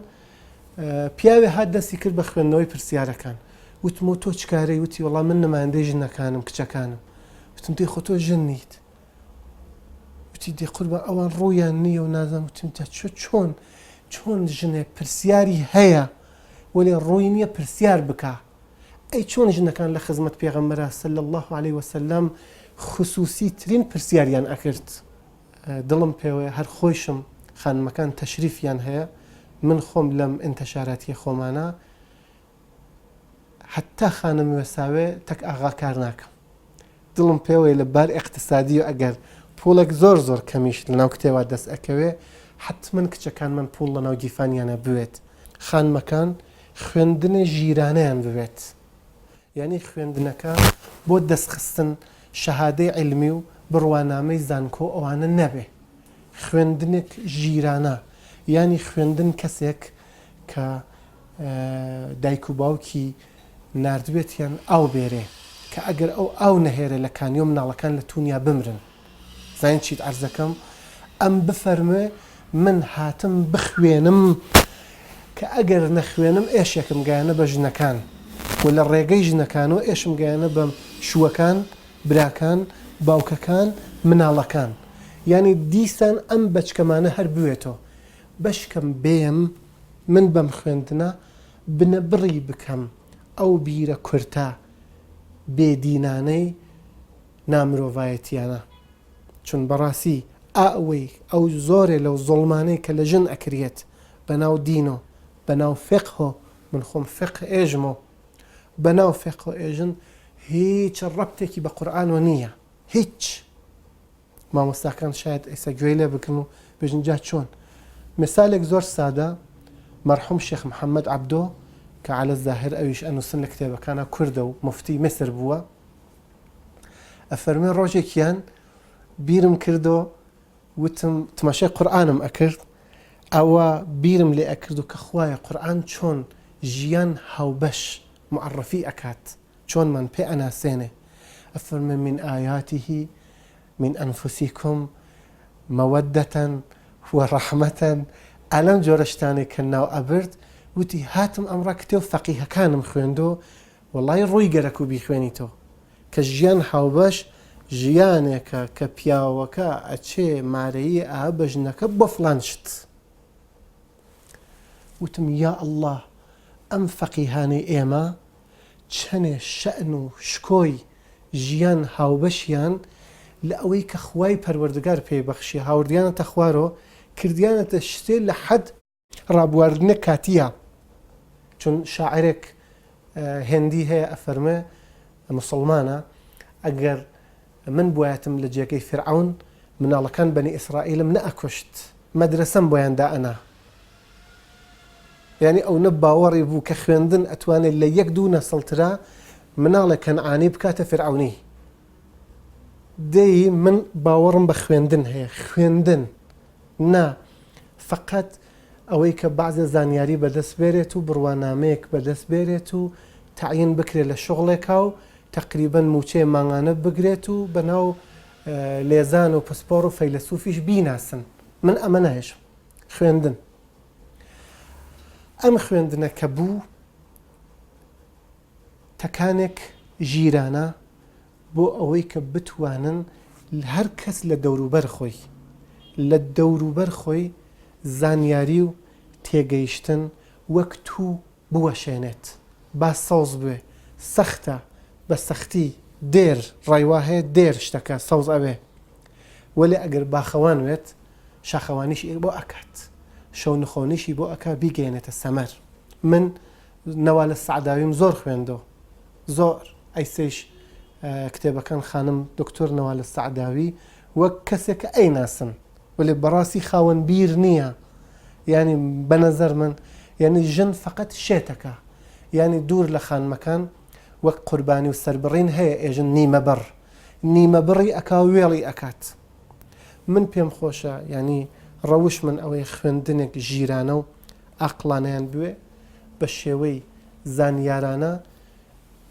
پیاوێ هات دەستی کرد بە خوێندنەوەی پرسیارەکان، وتم تۆ چکارەی؟ وتی وەڵام من نمایندەی ژنەکانم کچەکانم. وتم دەی خۆ تۆ ژن نیت؟ وتی دەی قوربە ئەوان ڕوویان نییە و نازانم. وتم چۆن ژنێ پرسیاری هەیە وەلێ ڕووی نییە پرسیار بکە؟ ئەی چۆن ژنەکان لە خزمەت پێغەمبەرە صلی الله عليه وسلم خصوصی ترین پرسیاریان ئەکرد. دڵم پێوەیە هەر خۆشم خانمەکان تەشریفیان هەیە، من خۆم لەم ئینتەشاراتی خۆمانە حتا خانم وێساوێ تەک ئاغا کار ناکەم. دڵم پێوەیە لە بار اقتصادی و ئەگەر پوڵێک زۆر کەمیش لەناو کتێوا دەست ئەکەوێ حتمما کچەکان من پوڵ لەناو گیفانیانە بوێت. خانمەکان خوێندنی ژیرانەیان بوێت، یعنی خوێندنەکە بۆ دەستخستن شەهادەی علمی و بڕوانامەی زانکۆ ئەوانە نەبێ. خوێندنێک ژیرانە، یعنی خوێندن کەسێک کە دایک و باوکی نردبێتیان ئاو بێرێ کە ئەگەر ئەو ئاو نەهێرە لە کانیۆ مناڵەکان لە تونیا بمرن. زانین چیت عەرزەکەم؟ ئەم بفەرمێ من هاتم بخوێنم کە ئەگەر نەخوێنم ئێشێکم گایەنە بە ژنەکان و لە ڕێگەی ژنەکانەوە ئێشم گایەنە بە شووەکان، براکان، باوکەکان، مناڵەکان. یعنی دیسان ئەم بەچکەمانە هەر بوێتەوە بەشکەم بێم من بەم خوێندنە بنە بڕی بکەم ئەو بیرە کورتە بێدینانەی نامرۆڤایەتیانە. چون بەڕاستی ئەوەی ئەو زۆرێ لەو زۆڵمانەی کە لە ژن ئەکرێت بەناو دینۆ بەناو فقهۆ، من خۆم فقه ئێژمۆ، بەناو فقه ئێژن هیچ ڕەبتێکی بە قورئانەوە نییە، هیچ. مامۆستاکان شاید ئێستا گوێی لێ بکەن و بێژن جا چۆن. مثالێک زۆر سادە، مەرحوم شێخ محەممەد عەبدۆ کە عەلە زاهر ئەویش ئەنووسن لە کتێبەکانە کوردە و مفتی میسر بووە، ئەفەرمێ ڕۆژێکیان بیرم کردۆ وتم تماشای قورئانم ئەکرد، ئەوە بیرم لێ ئەکرد و کە خوایە قورئان چۆن ژیان هاوبەش معرفی ئەکات، چۆنمان پێ ئەناسێنێ. ئەفەرمێ من ئایاتیه من ئەنفوسیکم مەوەدەتەن وەڕەحمەتەن. ئەلەم جۆرە شتانێک کە ناو ئەبرد، وتی هاتم ئەمڕا کتێب فەقیهەکانم خوێندۆ وەڵای ڕووی گەرەک و بیخوێنیتەوە کە ژیان هاوبەش ژیانێکە کە پیاوەکە ئەچێ مارەیی ئا بە ژنەکە بۆ فڵان شت. وتم یا ئەڵڵا ئەم فەقیهانەی ئێمە چەنێ شەئن و شکۆی ژیان هاوبەشیان لە ئەوەی کە خوای پەروەردگار پێی بەخشی هاوردیانەتە خوارۆ کردیانەتە شتێ لە حەد ڕابواردنە کاتیە. چون شاعرێک هێندی هەیە ئەفەرمێ موسڵمانە ئەگەر من بۆیەتم لە جێگەی فرعون مناڵەکان بەنی ئیسرائیلم نەئەکوشت مەدرسەم بۆیان دائەنا. یعنی ئەو نە باوەڕی بوو کە خوێندن ئەتوانێت لە یەک دوو نەسڵترا مناڵێک کەنعانی بکاتە فرعونی. دەی من باوەڕم بە خوێندن هەیە خوێندن نا فقط ئەوەی کە بەعزە زانیاری بەدەست بێرێت و بڕوانامەیەک بەدەست بێرێت و تعیین بکرێت لە شغڵێکا و تقریبا موچەیە ماڭانە بگرێت و بەناو لێزان و پسپۆڕ و فەیلسوفیش بیناسن من ئەمە نایشم خوێندن ئەم خوێندنە کە بوو تەکانێک ژیرانە بۆ ئەوەی کە بتوانن هەر کەس لە دەوروبەر خۆی لە دەوروبەر خۆی زانیاری و تێگەیشتن وەک تو بوەشێنێت با سەوز بێ سەختە بە سەختی دێر ڕایوا هەیە دێر شتەکە سەوز ئەوێ وەلێ ئەگەر باخەوان وێت شاخەوانیش بۆ ئەکات شەو نخۆنیشی بۆ ئەکا بیگەێنێتە سەمەر من نەوال سەعداویم زۆر خوێندەوە زۆر ئەیسەیش کتێبەکان خانم دکتۆر نەوال سەعداوی وەک کەسێک ئەیناسن وەلێ بەڕاستی خاوەن بیر نییە ینی بەنەزەر من یعنی ژن فقط شێتەکە ینی دوور لە خانمەکان وەک قوربانی و سەربڕین هەیە ئێژن نیمە بڕ نیمە بڕی ئەکا وێڵی ئەکات من پێم خۆشە ینی ڕەوش من ئەوەی خوێندنێک ژیرانە و ئاقلانیان بوێ بە شێوەی زانیارانە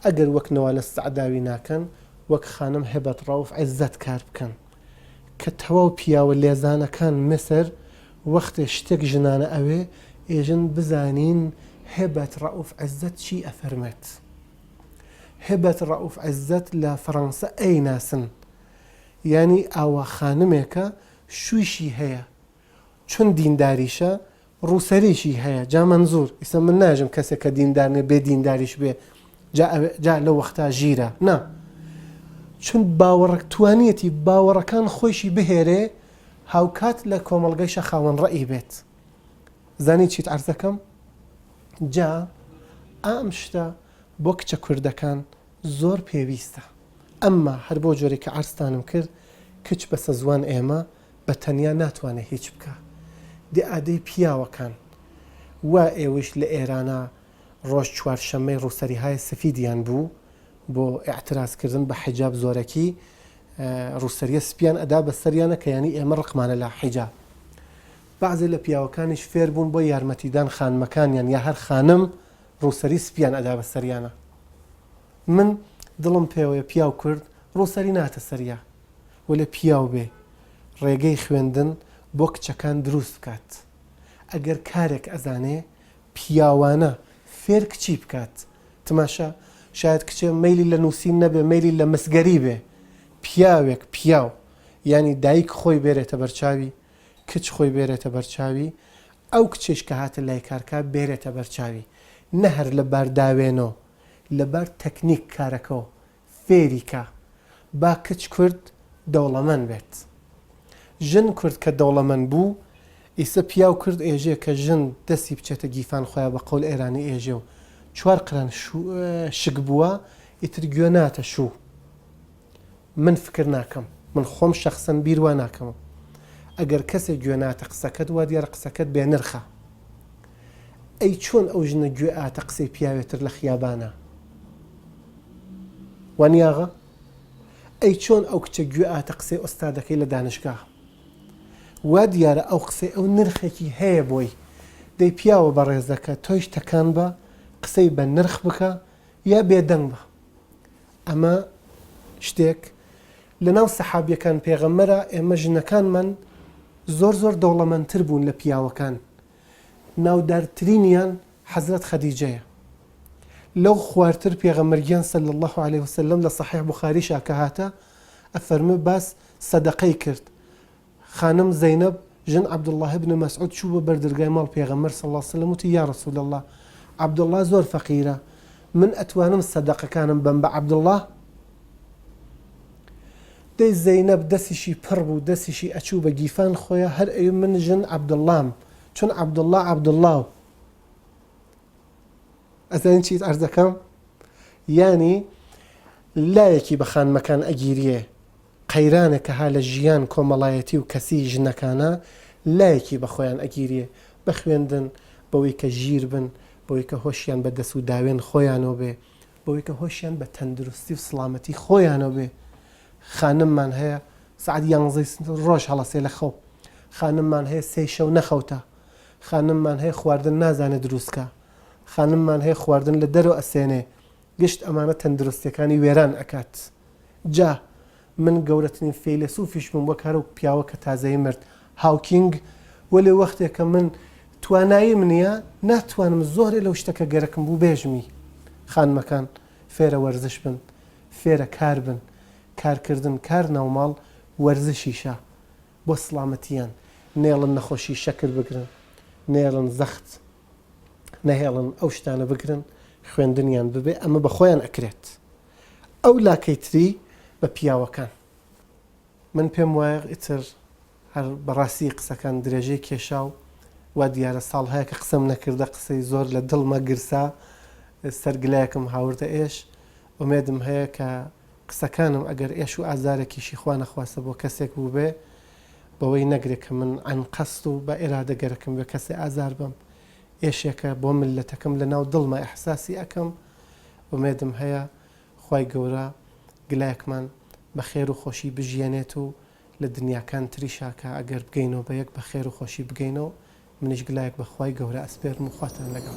ئەگەر وەک نەوالە سەعداوی ناکەن وەک خانم هێبەت ڕەوف عیززەت کار بکەن کە تەواو پیاوە لێزانەکان مسر وەختێ شتێک ژنانە ئەوێ ئێژن بزانین هێبەت ڕەوف عیززەت چی ئەفەرمێت هێبەت ڕەوف عیززەت لە فەڕەنسا ئەیناسن ینی ئاوا خانمێکە شوویشی هەیە چون دینداریشە ڕووسەریشی هەیە جا منزور ئیسە من ناژم کەسێک کە دیندارنێ بێ دینداریش بێ جا لە وەختا ژیرە نا چون باوەڕک توانیەتی باوەڕەکان خۆشی بهێرێ هاوکات لە کۆمەڵگەیشە خاوەن ڕەئی بێت زانی چیت عەرزەکەم جا ئەم شتە بۆ کچە کوردەکان زۆر پێویستە ئەمما هەر بۆ جۆرێک کە عەرزتانم کرد کچ بەسە زوان ئێمە بە تەنیا ناتوانێت هیچ بکە دی ئادەی پیاوەکان وا ئێوەش لە ئێرانە ڕۆژ چوارشەممەی ڕووسەریهای سفیدیان بوو بۆ ئاعترازکردن بە حیجاب زۆرەکی ڕووسەریە سپیان ئەدا بە سەریانە کە ینی ئێمە ڕقمانە لە حیجاب بەعزێ لە پیاوەکانیش فێر بوون بۆ یارمەتیدان خانمەکانیان یا هەر خانم ڕووسەری سپیان ئەدا بە سەریانە من دڵم پێوەیە پیاو کورد ڕووسەری ناتە سەریا وەلە پیاو بێ ڕێگەی خوێندن بۆ کچەکان دروست بکات ئەگەر کارێک ئەزانێ پیاوانە فێر کچی بکات تماشا شاید کچێ مەیلی لە نووسین نەبێ مەیلی لە مسگەری بێ پیاوێک پیاو ینی دایک خۆی بێرێتە بەرچاوی کچ خۆی بێرێتە بەرچاوی ئەو کچێش کە هاتە لای کارکە بێرێتە بەرچاوی نە هەر لە بارداوێنەوە لەبەر تەکنیک کارەکەەوە فێریکە با کچ کورد دەوڵەمەند بێت ژن کورد کە دەوڵەمەند بوو ئیسە پیاو کرد ئێژێ کە ژن دەستی بچێتە گیفان خۆیان بە قەول ئێرانی ئێژێ و چوار قران شک بووە ئیتر گوێ ناتە شوو من فکر ناکەم من خۆم شەخسەن بیر وا ناکەم ئەگەر کەسێک گوێ ناتە قسەکەت وا دیارە قسەکەت بێ نرخە ئەی چۆن ئەو ژنە گوێ ئاتە قسەی پیاوێتر لە خیابانە وانیاغە ئەی چۆن ئەو کچە گوێ ئاتە قسەی ئۆستادەکەی لە دانشگا وا دیارە ئەو قسەی ئەو نرخێکی هەیە بۆی دەی پیاوە بە ڕێزەکە تۆیش تەکان بە قسەی بە نرخ بکە یا بێدەنگ بە ئەمە شتێک لە ناو سەحابیەکان پێغەمبەرە ئێمە ژنەکانمان زۆر زۆر دەوڵەمەندتر بوون لە پیاوەکان ناودارترینیان حەزرەت خەدیجەیە لەو خوارتر پێغەمبەرگیان صلی الله عليه وسلم لە صحیح بوخاریشا کە هاتە ئەفەرمێ باس سەدەقەی کرد خانم زەینەب ژن عەبدوڵڵاه بن مەسعود چوو بە بەردرگای ماڵ پێغەمبەر صلی الله عليه وسلم وتی یا ڕەسوول الله عەبدوڵڵاه زۆر فەقیرە من ئەتوانم سەدەقەکانم بەم بە عەبدوڵڵاه دەی زەینەب دەستیشی پڕ بوو دەستیشی ئەچوو بە گیفان خۆیە هەر ئەوی من ژن عەبدوڵڵام چون عەبدوڵڵاه عەبدوڵڵاو ئەزانین چیت عەرز دەکەم یانی لایەکی بە خانمەکان ئەگیریێ قەیرانێکە ها لە ژیان کۆمەڵایەتی و کەسی ژنەکانە لایەکی بە خۆیان ئەگیریێ بە خوێندن بەوەی کە ژیر بن بەوەی کە هۆشیان بە دەست و داوێن خۆیانەوە بێ بەوەی کە هۆشیان بە تەندروستی و سڵامەتی خۆیانەوە بێ خانممان هەیە سعات 11 ڕۆژ هەڵەسێ لە خەو، خانممان هەیە 3 شەو نەخەوتە، خانممان هەیە خواردن نازانێت دروستکە، خانممان هەیە خواردن لە دەرەوە ئەسێنێ، گشت ئەمانە تەندروستیەکانی وێران ئەکات. جا من گەورەترین فەیلسوفیش بووم وەک هەرو پیاوە کە تازەی مرد هاوکینگ، وەلێ وەختێک کە من تواناییم نییە ناتوانم زۆرێ لەو شتەکە گەرەکم بوو بێژمی. خانمەکان فێرە وەرزش بن، فێرە کار بن، کارکردن کار ناوماڵ وەرزشیشە بۆ سڵامەتیان، نێڵن نەخۆشی شەکر بگرن، نێڵن زەخت نەهێڵن ئەو شتانە بگرن، خوێندنیان ببێ، ئەمە بە خۆیان ئەکرێت. ئەو لاکەی تری بە پیاوەکان من پێم وایە ئیتر هەر بەڕاستی قسەکان درێژەی کێشا و دیارە ساڵ هەیە کە قسەم نەکردە، قسەی زۆر لە دڵمە گرسا، سەرگلایەکم هاوردە ئێش، ئومێدم هەیە کە قسەکانم ئەگەر ئێش و ئازارێکیشی خوا نەخواستە بۆ کەسێک بوو بێ بەوەی نەگرێت کە من عن قەست و بە ئێرادەگەرەکەم بێ کەسێ ئازار بم، ئێشێکە بۆ ملەتەکەم لە ناو دڵمە ئەحساسی ئەەکەم. ئومێدم هەیە خوای گەورە گلایەکمان بە خێر و خۆشی بژیانێت و لە دنیاکان تریشاکە ئەگەر بگەینەوە بە یەک بە خێر و خۆشی بگەینەوە. منیش گلایەک بە خوای گەورە ئەسپێرم و خواتان لەگەڵ.